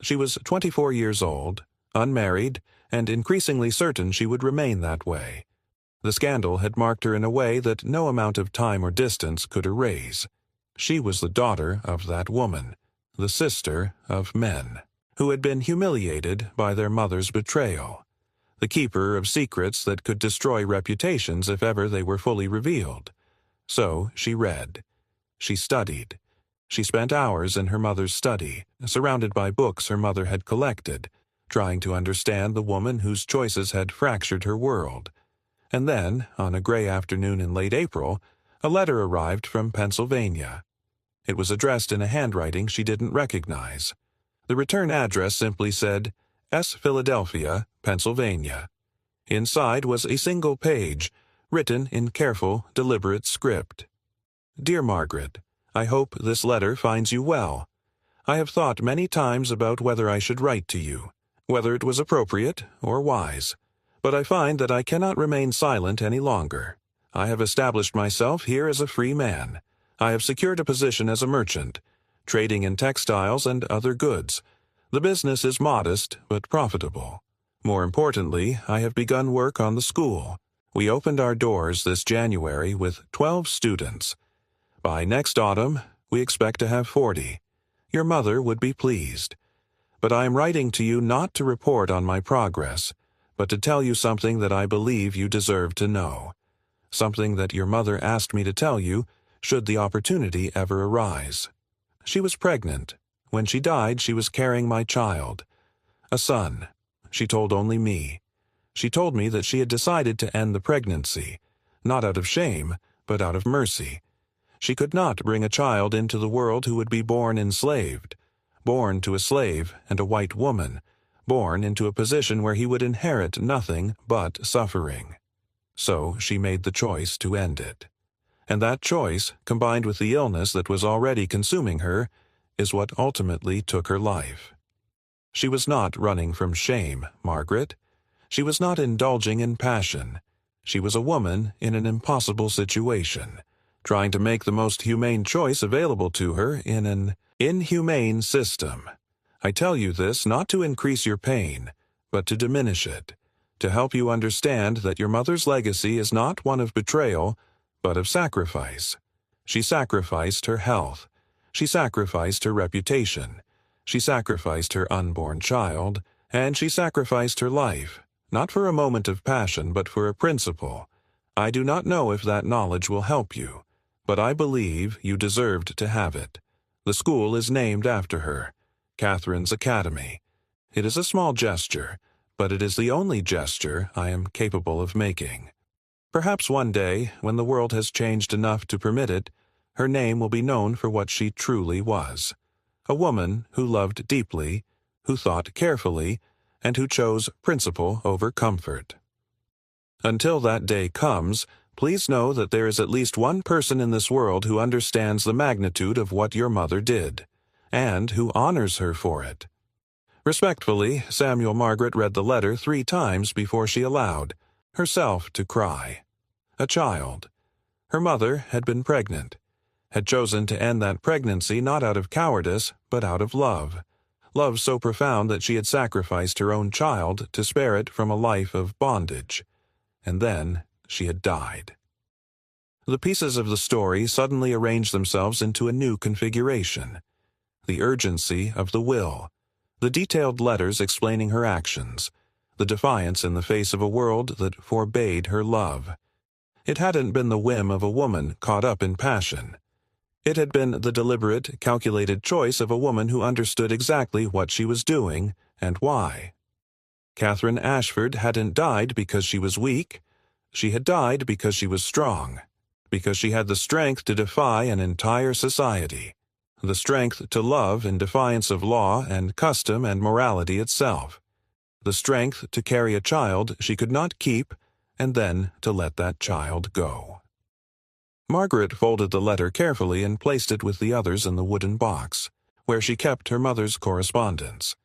She was 24 years old, unmarried, and increasingly certain she would remain that way. The scandal had marked her in a way that no amount of time or distance could erase. She was the daughter of that woman, the sister of men, who had been humiliated by their mother's betrayal, the keeper of secrets that could destroy reputations if ever they were fully revealed. So she read. She studied. She spent hours in her mother's study, surrounded by books her mother had collected, trying to understand the woman whose choices had fractured her world. And then, on a gray afternoon in late April, a letter arrived from Pennsylvania. It was addressed in a handwriting she didn't recognize. The return address simply said, S. Philadelphia, Pennsylvania. Inside was a single page, written in careful, deliberate script. Dear Margaret, I hope this letter finds you well. I have thought many times about whether I should write to you, whether it was appropriate or wise. But I find that I cannot remain silent any longer. I have established myself here as a free man. I have secured a position as a merchant, trading in textiles and other goods. The business is modest but profitable. More importantly, I have begun work on the school. We opened our doors this January with 12 students. By next autumn, we expect to have 40. Your mother would be pleased. But I am writing to you not to report on my progress, but to tell you something that I believe you deserve to know. Something that your mother asked me to tell you, should the opportunity ever arise. She was pregnant. When she died, she was carrying my child. A son. She told only me. She told me that she had decided to end the pregnancy, not out of shame, but out of mercy. She could not bring a child into the world who would be born enslaved, born to a slave and a white woman, born into a position where he would inherit nothing but suffering. So she made the choice to end it. And that choice, combined with the illness that was already consuming her, is what ultimately took her life. She was not running from shame, Margaret. She was not indulging in passion. She was a woman in an impossible situation, trying to make the most humane choice available to her in an inhumane system. I tell you this not to increase your pain, but to diminish it, to help you understand that your mother's legacy is not one of betrayal, but of sacrifice. She sacrificed her health. She sacrificed her reputation. She sacrificed her unborn child, and she sacrificed her life, not for a moment of passion, but for a principle. I do not know if that knowledge will help you, but I believe you deserved to have it. The school is named after her, Catherine's Academy. It is a small gesture, but it is the only gesture I am capable of making. Perhaps one day, when the world has changed enough to permit it, her name will be known for what she truly was. A woman who loved deeply, who thought carefully, and who chose principle over comfort. Until that day comes, please know that there is at least one person in this world who understands the magnitude of what your mother did, and who honors her for it. Respectfully, Samuel Margaret read the letter 3 times before she allowed herself to cry. A child. Her mother had been pregnant, had chosen to end that pregnancy not out of cowardice, but out of love. Love so profound that she had sacrificed her own child to spare it from a life of bondage. And then she had died. The pieces of the story suddenly arranged themselves into a new configuration. The urgency of the will, the detailed letters explaining her actions, the defiance in the face of a world that forbade her love. It hadn't been the whim of a woman caught up in passion. It had been the deliberate, calculated choice of a woman who understood exactly what she was doing and why. Catherine Ashford hadn't died because she was weak. She had died because she was strong, because she had the strength to defy an entire society, the strength to love in defiance of law and custom and morality itself, the strength to carry a child she could not keep and then to let that child go. Margaret folded the letter carefully and placed it with the others in the wooden box, where she kept her mother's correspondence.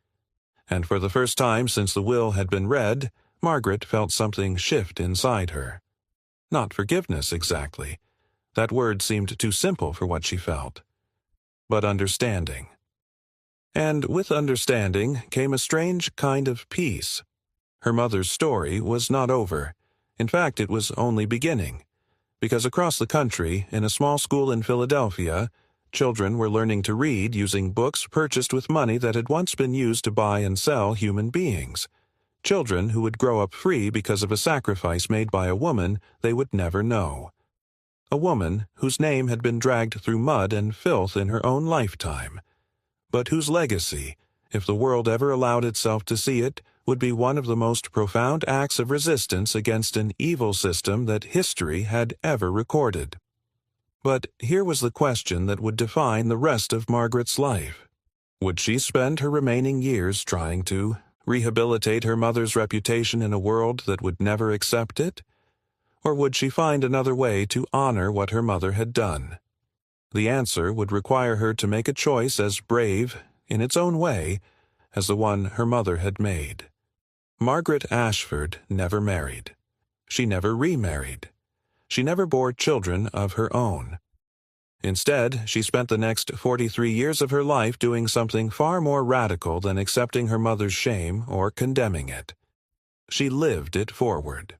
and for the first time since the will had been read, Margaret felt something shift inside her. Not forgiveness, exactly. That word seemed too simple for what she felt. But understanding. And with understanding came a strange kind of peace. Her mother's story was not over. In fact, it was only beginning. Because across the country, in a small school in Philadelphia, children were learning to read using books purchased with money that had once been used to buy and sell human beings. Children who would grow up free because of a sacrifice made by a woman they would never know. A woman whose name had been dragged through mud and filth in her own lifetime, but whose legacy, if the world ever allowed itself to see it, would be one of the most profound acts of resistance against an evil system that history had ever recorded. But here was the question that would define the rest of Margaret's life. Would she spend her remaining years trying to rehabilitate her mother's reputation in a world that would never accept it? Or would she find another way to honor what her mother had done? The answer would require her to make a choice as brave, in its own way, as the one her mother had made. Margaret Ashford never married. She never remarried. She never bore children of her own. Instead, she spent the next 43 years of her life doing something far more radical than accepting her mother's shame or condemning it. She lived it forward.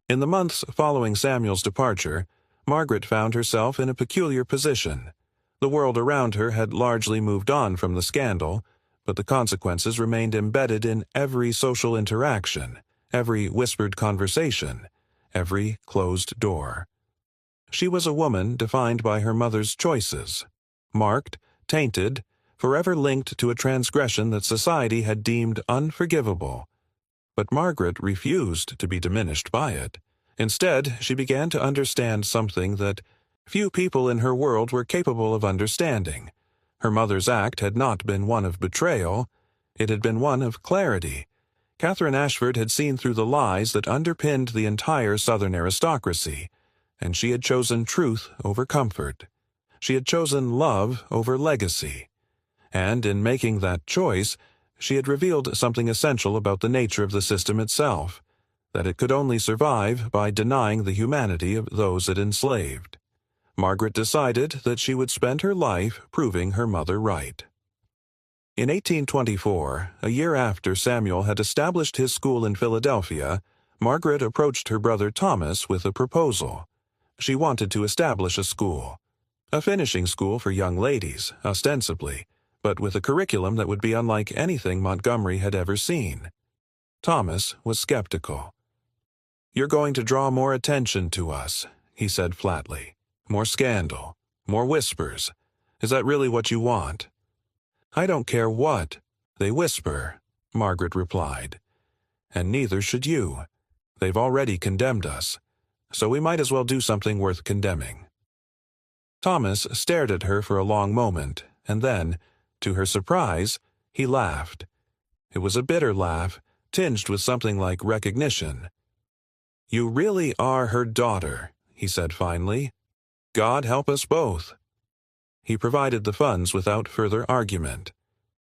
In the months following Samuel's departure, Margaret found herself in a peculiar position. The world around her had largely moved on from the scandal, but the consequences remained embedded in every social interaction, every whispered conversation, every closed door. She was a woman defined by her mother's choices, marked, tainted, forever linked to a transgression that society had deemed unforgivable. But Margaret refused to be diminished by it. Instead, she began to understand something that few people in her world were capable of understanding. Her mother's act had not been one of betrayal, it had been one of clarity. Catherine Ashford had seen through the lies that underpinned the entire Southern aristocracy, and she had chosen truth over comfort. She had chosen love over legacy. And in making that choice, she had revealed something essential about the nature of the system itself, that it could only survive by denying the humanity of those it enslaved. Margaret decided that she would spend her life proving her mother right. In 1824, a year after Samuel had established his school in Philadelphia, Margaret approached her brother Thomas with a proposal. She wanted to establish a school. A finishing school for young ladies, ostensibly, but with a curriculum that would be unlike anything Montgomery had ever seen. Thomas was skeptical. "You're going to draw more attention to us," he said flatly. "More scandal, more whispers. Is that really what you want?" "I don't care what they whisper," Margaret replied. "And neither should you. They've already condemned us, so we might as well do something worth condemning." Thomas stared at her for a long moment, and then, to her surprise, he laughed. It was a bitter laugh, tinged with something like recognition. "You really are her daughter," he said finally. "God help us both." He provided the funds without further argument.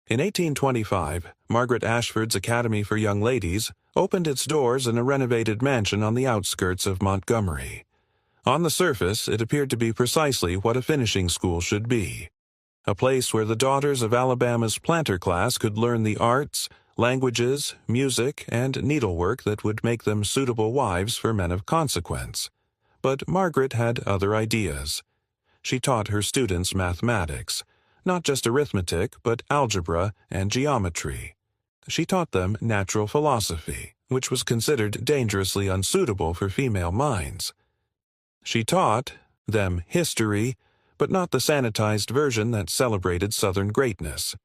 In 1825, Margaret Ashford's Academy for Young Ladies opened its doors in a renovated mansion on the outskirts of Montgomery. On the surface, it appeared to be precisely what a finishing school should be. A place where the daughters of Alabama's planter class could learn the arts, languages, music, and needlework that would make them suitable wives for men of consequence. But Margaret had other ideas. She taught her students mathematics, not just arithmetic, but algebra and geometry. She taught them natural philosophy, which was considered dangerously unsuitable for female minds. She taught them history, but not the sanitized version that celebrated Southern greatness.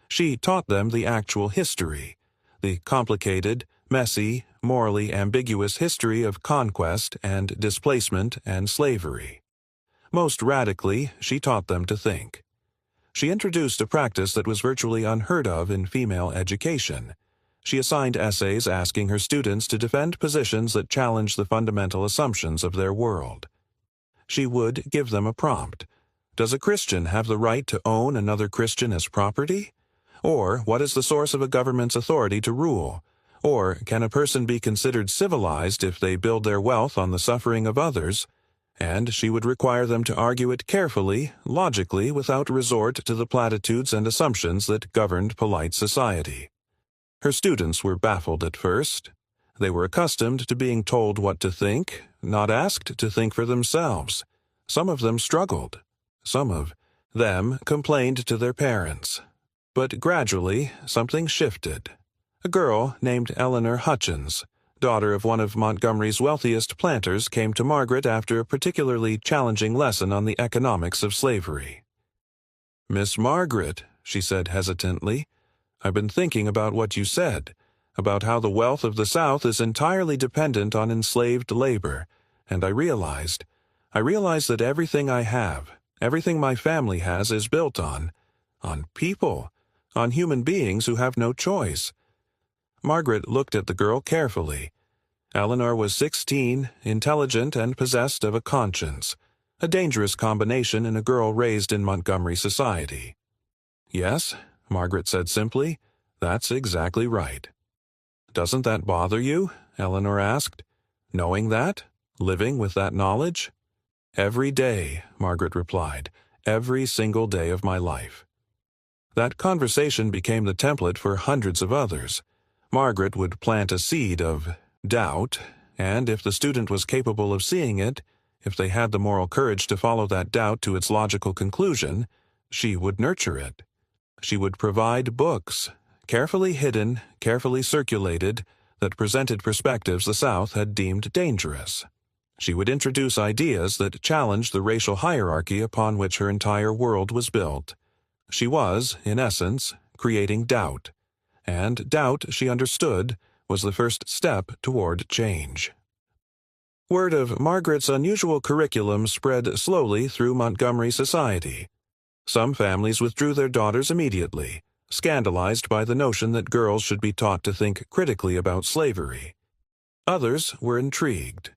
She taught them the actual history, the complicated, messy, morally ambiguous history of conquest and displacement and slavery. Most radically, she taught them to think. She introduced a practice that was virtually unheard of in female education. She assigned essays asking her students to defend positions that challenged the fundamental assumptions of their world. She would give them a prompt. Does a Christian have the right to own another Christian as property? Or what is the source of a government's authority to rule? Or can a person be considered civilized if they build their wealth on the suffering of others? And she would require them to argue it carefully, logically, without resort to the platitudes and assumptions that governed polite society. Her students were baffled at first. They were accustomed to being told what to think, not asked to think for themselves. Some of them struggled. Some of them complained to their parents. But gradually, something shifted. A girl named Eleanor Hutchins, daughter of one of Montgomery's wealthiest planters, came to Margaret after a particularly challenging lesson on the economics of slavery. "Miss Margaret," she said hesitantly, "I've been thinking about what you said, about how the wealth of the South is entirely dependent on enslaved labor, and I realized that everything I have, everything my family has, is built on people, on human beings who have no choice." Margaret looked at the girl carefully. Eleanor was 16, intelligent, and possessed of a conscience, a dangerous combination in a girl raised in Montgomery society. "Yes," Margaret said simply, "that's exactly right." "Doesn't that bother you?" Eleanor asked. "Knowing that? Living with that knowledge?" "Every day," Margaret replied, "every single day of my life." That conversation became the template for hundreds of others. Margaret would plant a seed of doubt, and if the student was capable of seeing it, if they had the moral courage to follow that doubt to its logical conclusion, she would nurture it. She would provide books, carefully hidden, carefully circulated, that presented perspectives the South had deemed dangerous. She would introduce ideas that challenged the racial hierarchy upon which her entire world was built. She was, in essence, creating doubt. And doubt, she understood, was the first step toward change. Word of Margaret's unusual curriculum spread slowly through Montgomery society. Some families withdrew their daughters immediately, scandalized by the notion that girls should be taught to think critically about slavery. Others were intrigued.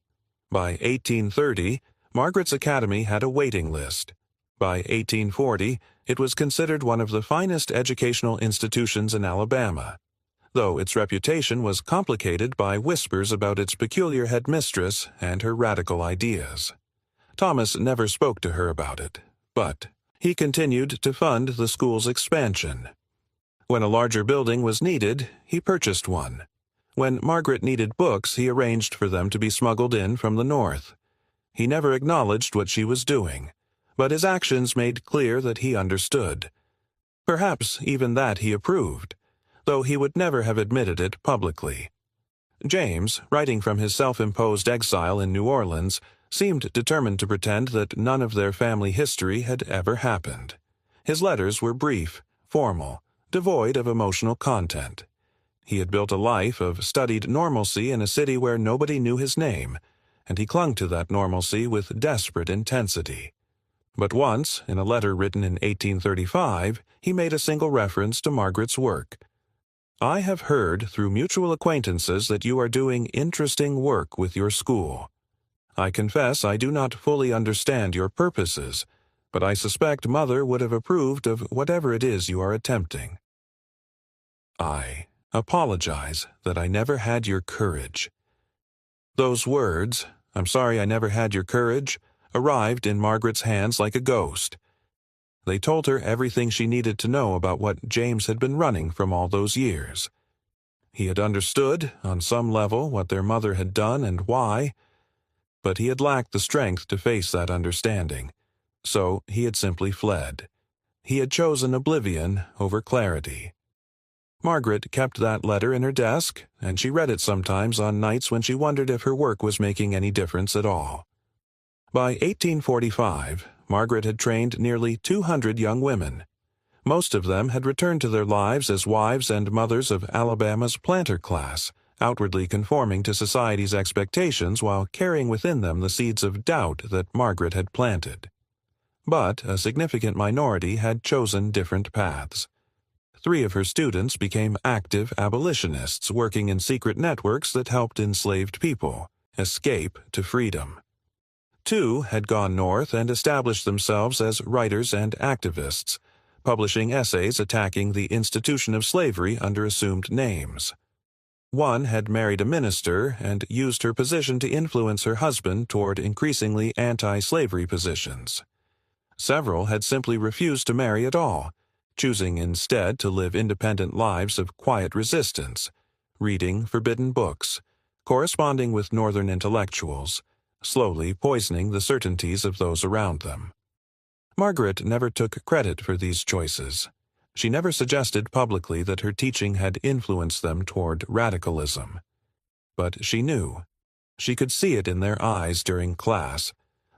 By 1830, Margaret's Academy had a waiting list. By 1840, it was considered one of the finest educational institutions in Alabama, though its reputation was complicated by whispers about its peculiar headmistress and her radical ideas. Thomas never spoke to her about it, but he continued to fund the school's expansion. When a larger building was needed, he purchased one. When Margaret needed books, he arranged for them to be smuggled in from the north. He never acknowledged what she was doing, but his actions made clear that he understood. Perhaps even that he approved, though he would never have admitted it publicly. James, writing from his self-imposed exile in New Orleans, seemed determined to pretend that none of their family history had ever happened. His letters were brief, formal, devoid of emotional content. He had built a life of studied normalcy in a city where nobody knew his name, and he clung to that normalcy with desperate intensity. But once, in a letter written in 1835, he made a single reference to Margaret's work. "I have heard through mutual acquaintances that you are doing interesting work with your school. I confess I do not fully understand your purposes, but I suspect Mother would have approved of whatever it is you are attempting. I apologize that I never had your courage." Those words, "I'm sorry I never had your courage," arrived in Margaret's hands like a ghost. They told her everything she needed to know about what James had been running from all those years. He had understood, on some level, what their mother had done and why, but he had lacked the strength to face that understanding, so he had simply fled. He had chosen oblivion over clarity. Margaret kept that letter in her desk, and she read it sometimes on nights when she wondered if her work was making any difference at all. By 1845, Margaret had trained nearly 200 young women. Most of them had returned to their lives as wives and mothers of Alabama's planter class, outwardly conforming to society's expectations while carrying within them the seeds of doubt that Margaret had planted. But a significant minority had chosen different paths. 3 of her students became active abolitionists working in secret networks that helped enslaved people escape to freedom. 2 had gone north and established themselves as writers and activists, publishing essays attacking the institution of slavery under assumed names. One had married a minister and used her position to influence her husband toward increasingly anti-slavery positions. Several had simply refused to marry at all, choosing instead to live independent lives of quiet resistance, reading forbidden books, corresponding with Northern intellectuals, slowly poisoning the certainties of those around them. Margaret never took credit for these choices. She never suggested publicly that her teaching had influenced them toward radicalism. But she knew. She could see it in their eyes during class,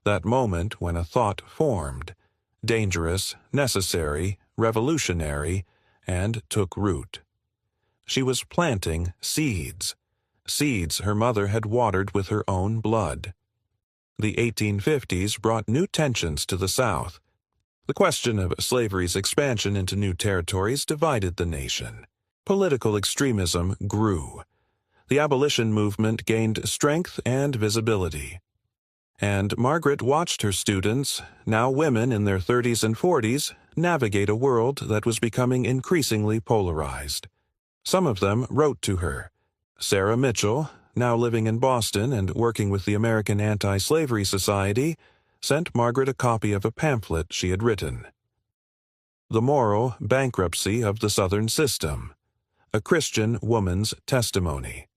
that moment when a thought formed, dangerous, necessary, revolutionary, and took root. She was planting seeds, seeds her mother had watered with her own blood. The 1850s brought new tensions to the South. The question of slavery's expansion into new territories divided the nation. Political extremism grew. The abolition movement gained strength and visibility. And Margaret watched her students, now women in their 30s and 40s, navigate a world that was becoming increasingly polarized. Some of them wrote to her. Sarah Mitchell, now living in Boston and working with the American Anti-Slavery Society, sent Margaret a copy of a pamphlet she had written. The Moral Bankruptcy of the Southern System, a Christian Woman's Testimony.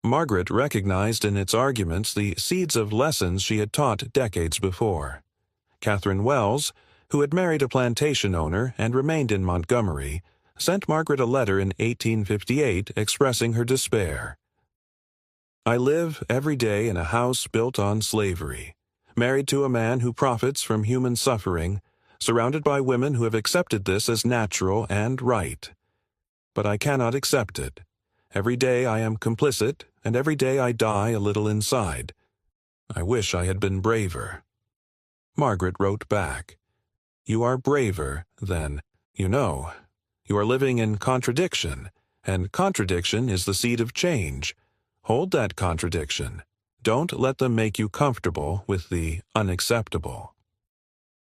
Margaret recognized in its arguments the seeds of lessons she had taught decades before. Catherine Wells, who had married a plantation owner and remained in Montgomery, sent Margaret a letter in 1858 expressing her despair. I live every day in a house built on slavery, married to a man who profits from human suffering, surrounded by women who have accepted this as natural and right. But I cannot accept it. Every day I am complicit, and every day I die a little inside. I wish I had been braver. Margaret wrote back, You are braver, then. You know, you are living in contradiction, and contradiction is the seed of change. Hold that contradiction. Don't let them make you comfortable with the unacceptable.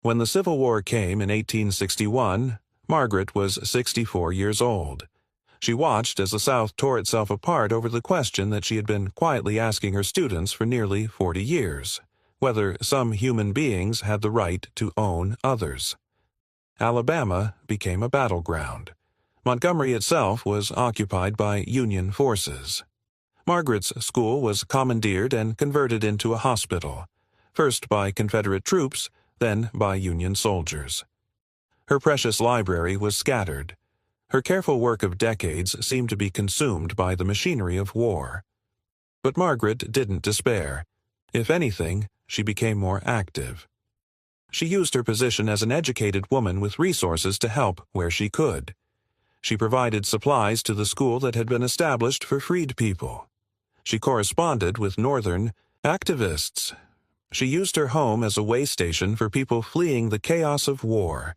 When the Civil War came in 1861, Margaret was 64 years old. She watched as the South tore itself apart over the question that she had been quietly asking her students for nearly 40 years, whether some human beings had the right to own others. Alabama became a battleground. Montgomery itself was occupied by Union forces. Margaret's school was commandeered and converted into a hospital, first by Confederate troops, then by Union soldiers. Her precious library was scattered. Her careful work of decades seemed to be consumed by the machinery of war. But Margaret didn't despair. If anything, she became more active. She used her position as an educated woman with resources to help where she could. She provided supplies to the school that had been established for freed people. She corresponded with Northern activists. She used her home as a way station for people fleeing the chaos of war.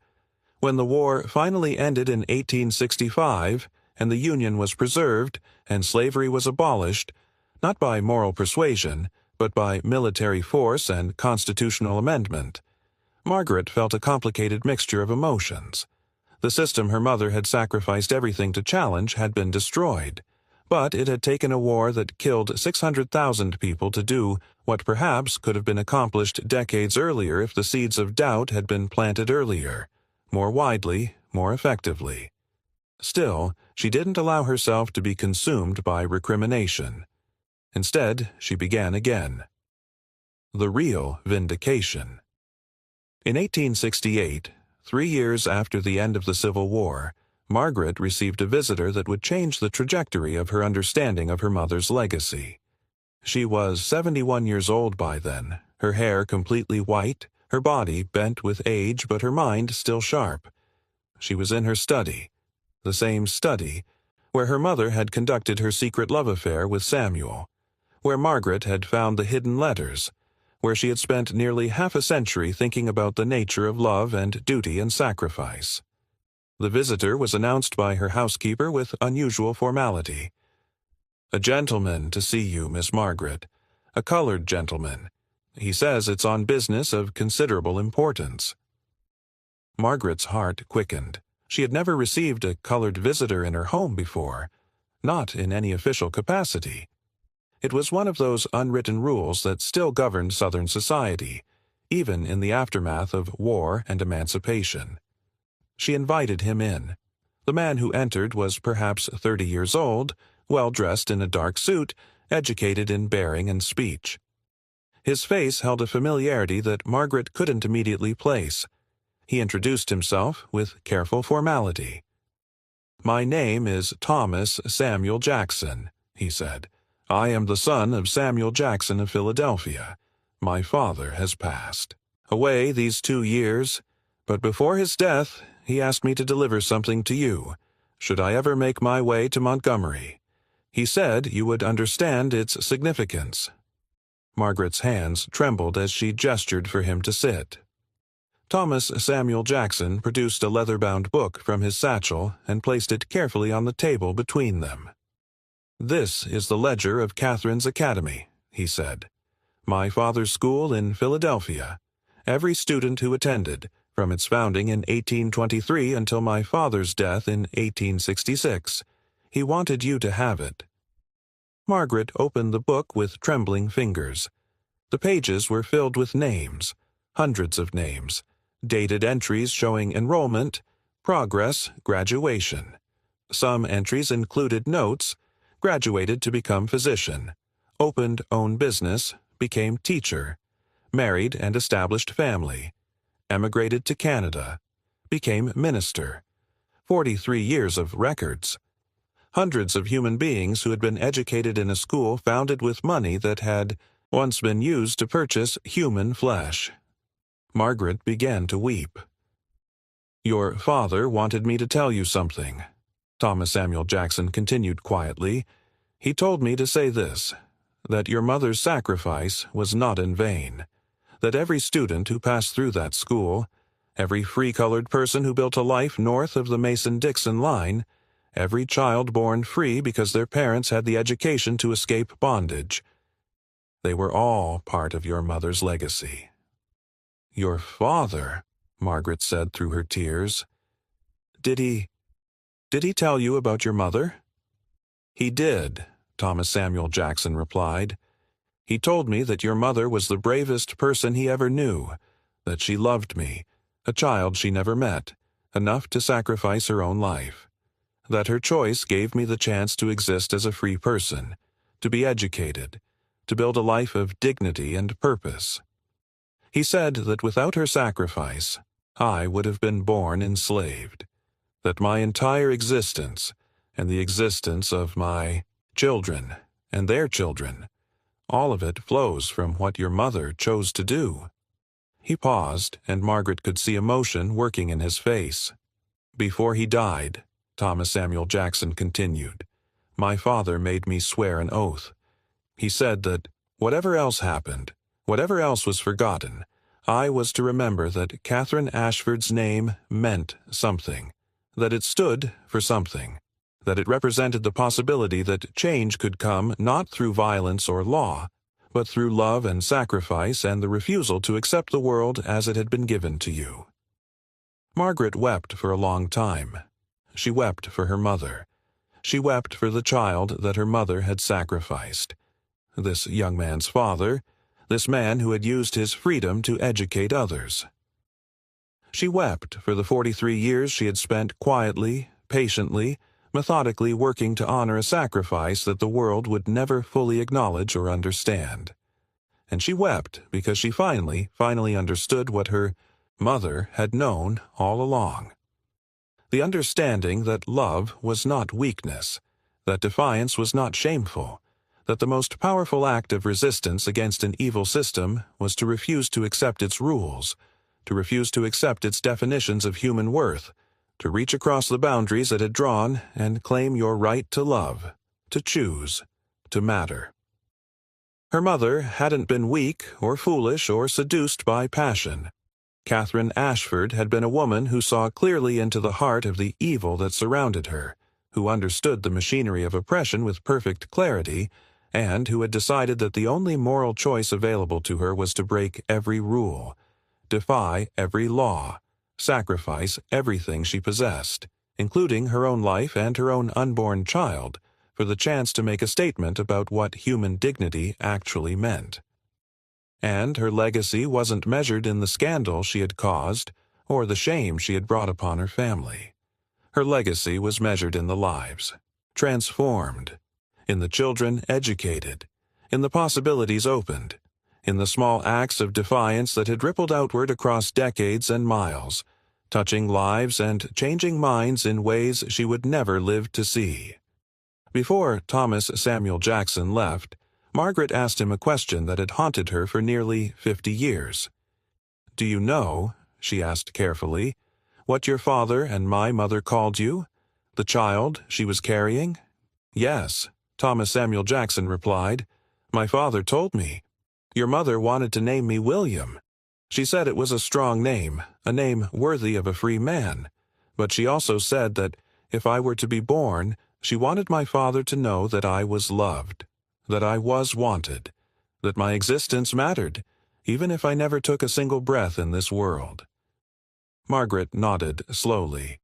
When the war finally ended in 1865 and the Union was preserved and slavery was abolished, not by moral persuasion, but by military force and constitutional amendment, Margaret felt a complicated mixture of emotions. The system her mother had sacrificed everything to challenge had been destroyed, but it had taken a war that killed 600,000 people to do what perhaps could have been accomplished decades earlier if the seeds of doubt had been planted earlier, more widely, more effectively. Still, she didn't allow herself to be consumed by recrimination. Instead, she began again. The real vindication. In 1868, 3 years after the end of the Civil War, Margaret received a visitor that would change the trajectory of her understanding of her mother's legacy. She was 71 years old by then, her hair completely white, her body bent with age but her mind still sharp. She was in her study, the same study where her mother had conducted her secret love affair with Samuel, where Margaret had found the hidden letters, where she had spent nearly half a century thinking about the nature of love and duty and sacrifice. The visitor was announced by her housekeeper with unusual formality. "A gentleman to see you, Miss Margaret. A colored gentleman. He says it's on business of considerable importance." Margaret's heart quickened. She had never received a colored visitor in her home before, not in any official capacity. It was one of those unwritten rules that still governed Southern society, even in the aftermath of war and emancipation. She invited him in. The man who entered was perhaps 30 years old, well-dressed in a dark suit, educated in bearing and speech. His face held a familiarity that Margaret couldn't immediately place. He introduced himself with careful formality. "My name is Thomas Samuel Jackson," he said. "I am the son of Samuel Jackson of Philadelphia. My father has passed away these 2 years, but before his death, he asked me to deliver something to you, should I ever make my way to Montgomery. He said you would understand its significance." Margaret's hands trembled as she gestured for him to sit. Thomas Samuel Jackson produced a leather-bound book from his satchel and placed it carefully on the table between them. "This is the ledger of Catherine's Academy," he said. "My father's school in Philadelphia. Every student who attended, from its founding in 1823 until my father's death in 1866. He wanted you to have it." Margaret opened the book with trembling fingers. The pages were filled with names, hundreds of names, dated entries showing enrollment, progress, graduation. Some entries included notes: graduated to become physician, opened own business, became teacher, married and established family, emigrated to Canada, became minister. 43 years of records. Hundreds of human beings who had been educated in a school founded with money that had once been used to purchase human flesh. Margaret began to weep. "Your father wanted me to tell you something," Thomas Samuel Jackson continued quietly. "He told me to say this, that your mother's sacrifice was not in vain, that every student who passed through that school, every free-colored person who built a life north of the Mason-Dixon line, every child born free because their parents had the education to escape bondage, they were all part of your mother's legacy." "Your father," Margaret said through her tears. Did he tell you about your mother?" "He did," Thomas Samuel Jackson replied. "He told me that your mother was the bravest person he ever knew, that she loved me, a child she never met, enough to sacrifice her own life, that her choice gave me the chance to exist as a free person, to be educated, to build a life of dignity and purpose. He said that without her sacrifice, I would have been born enslaved, that my entire existence, and the existence of my children and their children, all of it flows from what your mother chose to do." He paused, and Margaret could see emotion working in his face. "Before he died," Thomas Samuel Jackson continued, "my father made me swear an oath. He said that whatever else happened, whatever else was forgotten, I was to remember that Catherine Ashford's name meant something, that it stood for something, that it represented the possibility that change could come not through violence or law, but through love and sacrifice and the refusal to accept the world as it had been given to you." Margaret wept for a long time. She wept for her mother. She wept for the child that her mother had sacrificed. This young man's father, this man who had used his freedom to educate others. She wept for the 43 years she had spent quietly, patiently, methodically working to honor a sacrifice that the world would never fully acknowledge or understand. And she wept because she finally understood what her mother had known all along. The understanding that love was not weakness, that defiance was not shameful, that the most powerful act of resistance against an evil system was to refuse to accept its rules, to refuse to accept its definitions of human worth, to reach across the boundaries it had drawn and claim your right to love, to choose, to matter. Her mother hadn't been weak or foolish or seduced by passion. Catherine Ashford had been a woman who saw clearly into the heart of the evil that surrounded her, who understood the machinery of oppression with perfect clarity, and who had decided that the only moral choice available to her was to break every rule, defy every law, sacrifice everything she possessed, including her own life and her own unborn child, for the chance to make a statement about what human dignity actually meant. And her legacy wasn't measured in the scandal she had caused or the shame she had brought upon her family. Her legacy was measured in the lives transformed, in the children educated, in the possibilities opened, in the small acts of defiance that had rippled outward across decades and miles, touching lives and changing minds in ways she would never live to see. Before Thomas Samuel Jackson left, Margaret asked him a question that had haunted her for nearly 50 years. "Do you know," she asked carefully, "what your father and my mother called you? The child she was carrying?" "Yes," Thomas Samuel Jackson replied. "My father told me. Your mother wanted to name me William. She said it was a strong name, a name worthy of a free man. But she also said that if I were to be born, she wanted my father to know that I was loved, that I was wanted, that my existence mattered, even if I never took a single breath in this world." Margaret nodded slowly.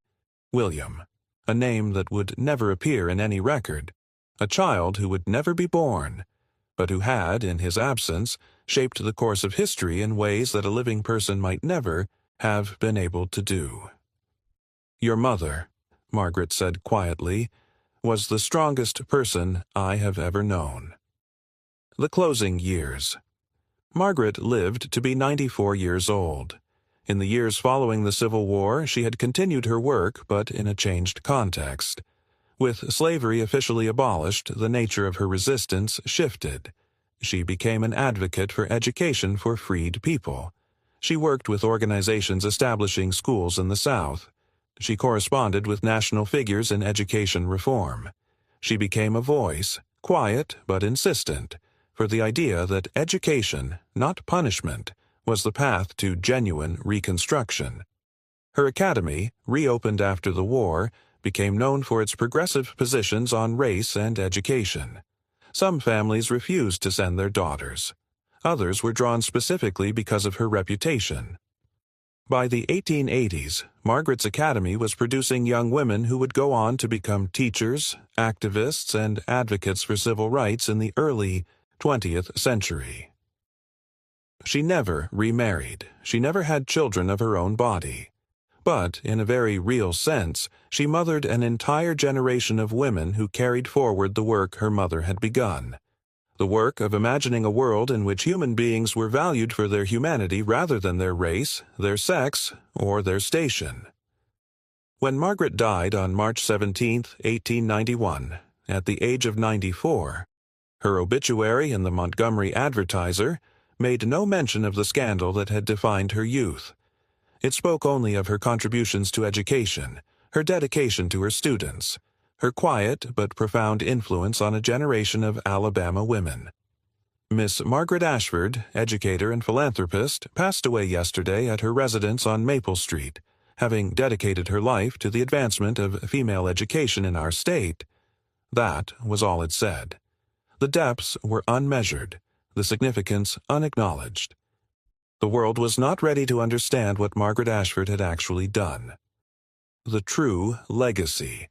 William, a name that would never appear in any record, a child who would never be born, but who had, in his absence, shaped the course of history in ways that a living person might never have been able to do. "Your mother," Margaret said quietly, "was the strongest person I have ever known." The closing years. Margaret lived to be 94 years old. In the years following the Civil War, she had continued her work, but in a changed context. With slavery officially abolished, the nature of her resistance shifted. She became an advocate for education for freed people. She worked with organizations establishing schools in the South. She corresponded with national figures in education reform. She became a voice, quiet but insistent, for the idea that education, not punishment, was the path to genuine reconstruction. Her academy, reopened after the war, became known for its progressive positions on race and education. Some families refused to send their daughters. Others were drawn specifically because of her reputation. By the 1880s, Margaret's Academy was producing young women who would go on to become teachers, activists, and advocates for civil rights in the early 20th century. She never remarried. She never had children of her own body. But, in a very real sense, she mothered an entire generation of women who carried forward the work her mother had begun. The work of imagining a world in which human beings were valued for their humanity rather than their race, their sex, or their station. When Margaret died on March 17, 1891, at the age of 94, her obituary in the Montgomery Advertiser made no mention of the scandal that had defined her youth. It spoke only of her contributions to education, her dedication to her students, her quiet but profound influence on a generation of Alabama women. Miss Margaret Ashford, educator and philanthropist, passed away yesterday at her residence on Maple Street, having dedicated her life to the advancement of female education in our state. That was all it said. The depths were unmeasured, the significance unacknowledged. The world was not ready to understand what Margaret Ashford had actually done. The true legacy.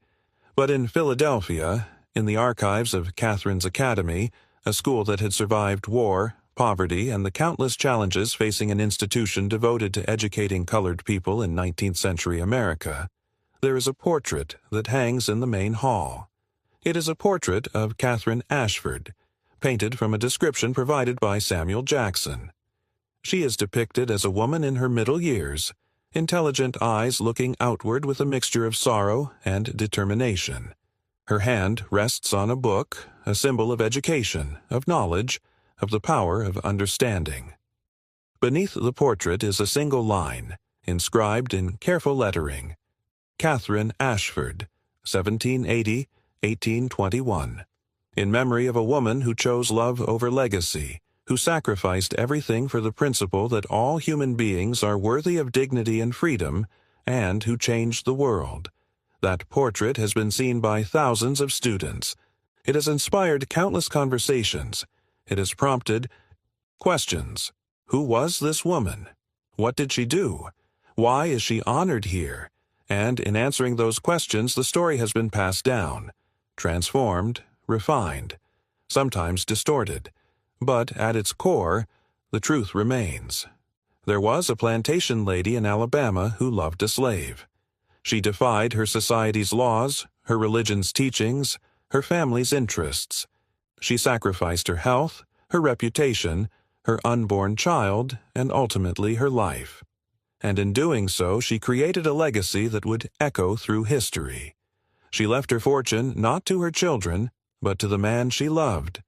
But in Philadelphia, in the archives of Catherine's Academy, a school that had survived war, poverty, and the countless challenges facing an institution devoted to educating colored people in 19th century America, there is a portrait that hangs in the main hall. It is a portrait of Catherine Ashford, painted from a description provided by Samuel Jackson. She is depicted as a woman in her middle years, intelligent eyes looking outward with a mixture of sorrow and determination. Her hand rests on a book, a symbol of education, of knowledge, of the power of understanding. Beneath the portrait is a single line, inscribed in careful lettering, Catherine Ashford, 1780-1821, in memory of a woman who chose love over legacy, who sacrificed everything for the principle that all human beings are worthy of dignity and freedom, and who changed the world. That portrait has been seen by thousands of students. It has inspired countless conversations. It has prompted questions. Who was this woman? What did she do? Why is she honored here? And in answering those questions, the story has been passed down, transformed, refined, sometimes distorted. But at its core, the truth remains. There was a plantation lady in Alabama who loved a slave. She defied her society's laws, her religion's teachings, her family's interests. She sacrificed her health, her reputation, her unborn child, and ultimately her life. And in doing so, she created a legacy that would echo through history. She left her fortune not to her children, but to the man she loved.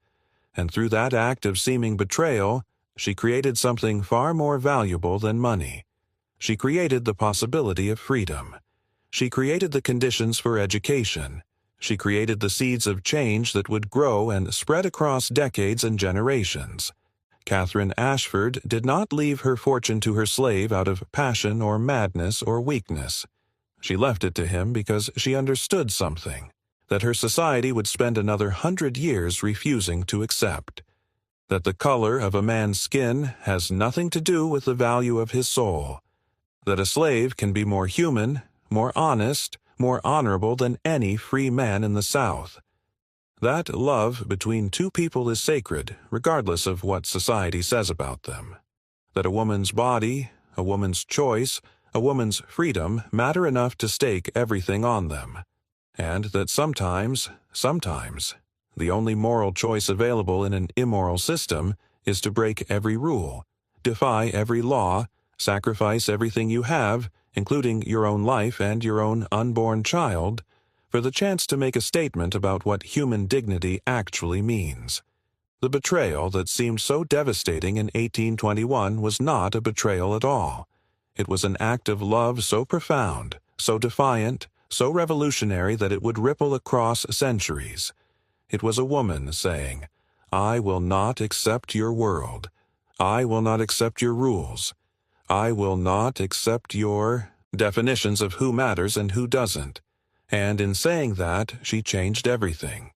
And through that act of seeming betrayal, she created something far more valuable than money. She created the possibility of freedom. She created the conditions for education. She created the seeds of change that would grow and spread across decades and generations. Catherine Ashford did not leave her fortune to her slave out of passion or madness or weakness. She left it to him because she understood something that her society would spend another 100 years refusing to accept. That the color of a man's skin has nothing to do with the value of his soul. That a slave can be more human, more honest, more honorable than any free man in the South. That love between two people is sacred, regardless of what society says about them. That a woman's body, a woman's choice, a woman's freedom matter enough to stake everything on them. And that sometimes, the only moral choice available in an immoral system is to break every rule, defy every law, sacrifice everything you have, including your own life and your own unborn child, for the chance to make a statement about what human dignity actually means. The betrayal that seemed so devastating in 1821 was not a betrayal at all. It was an act of love so profound, so defiant, so revolutionary that it would ripple across centuries. It was a woman saying, "I will not accept your world. I will not accept your rules. I will not accept your definitions of who matters and who doesn't." And in saying that, she changed everything.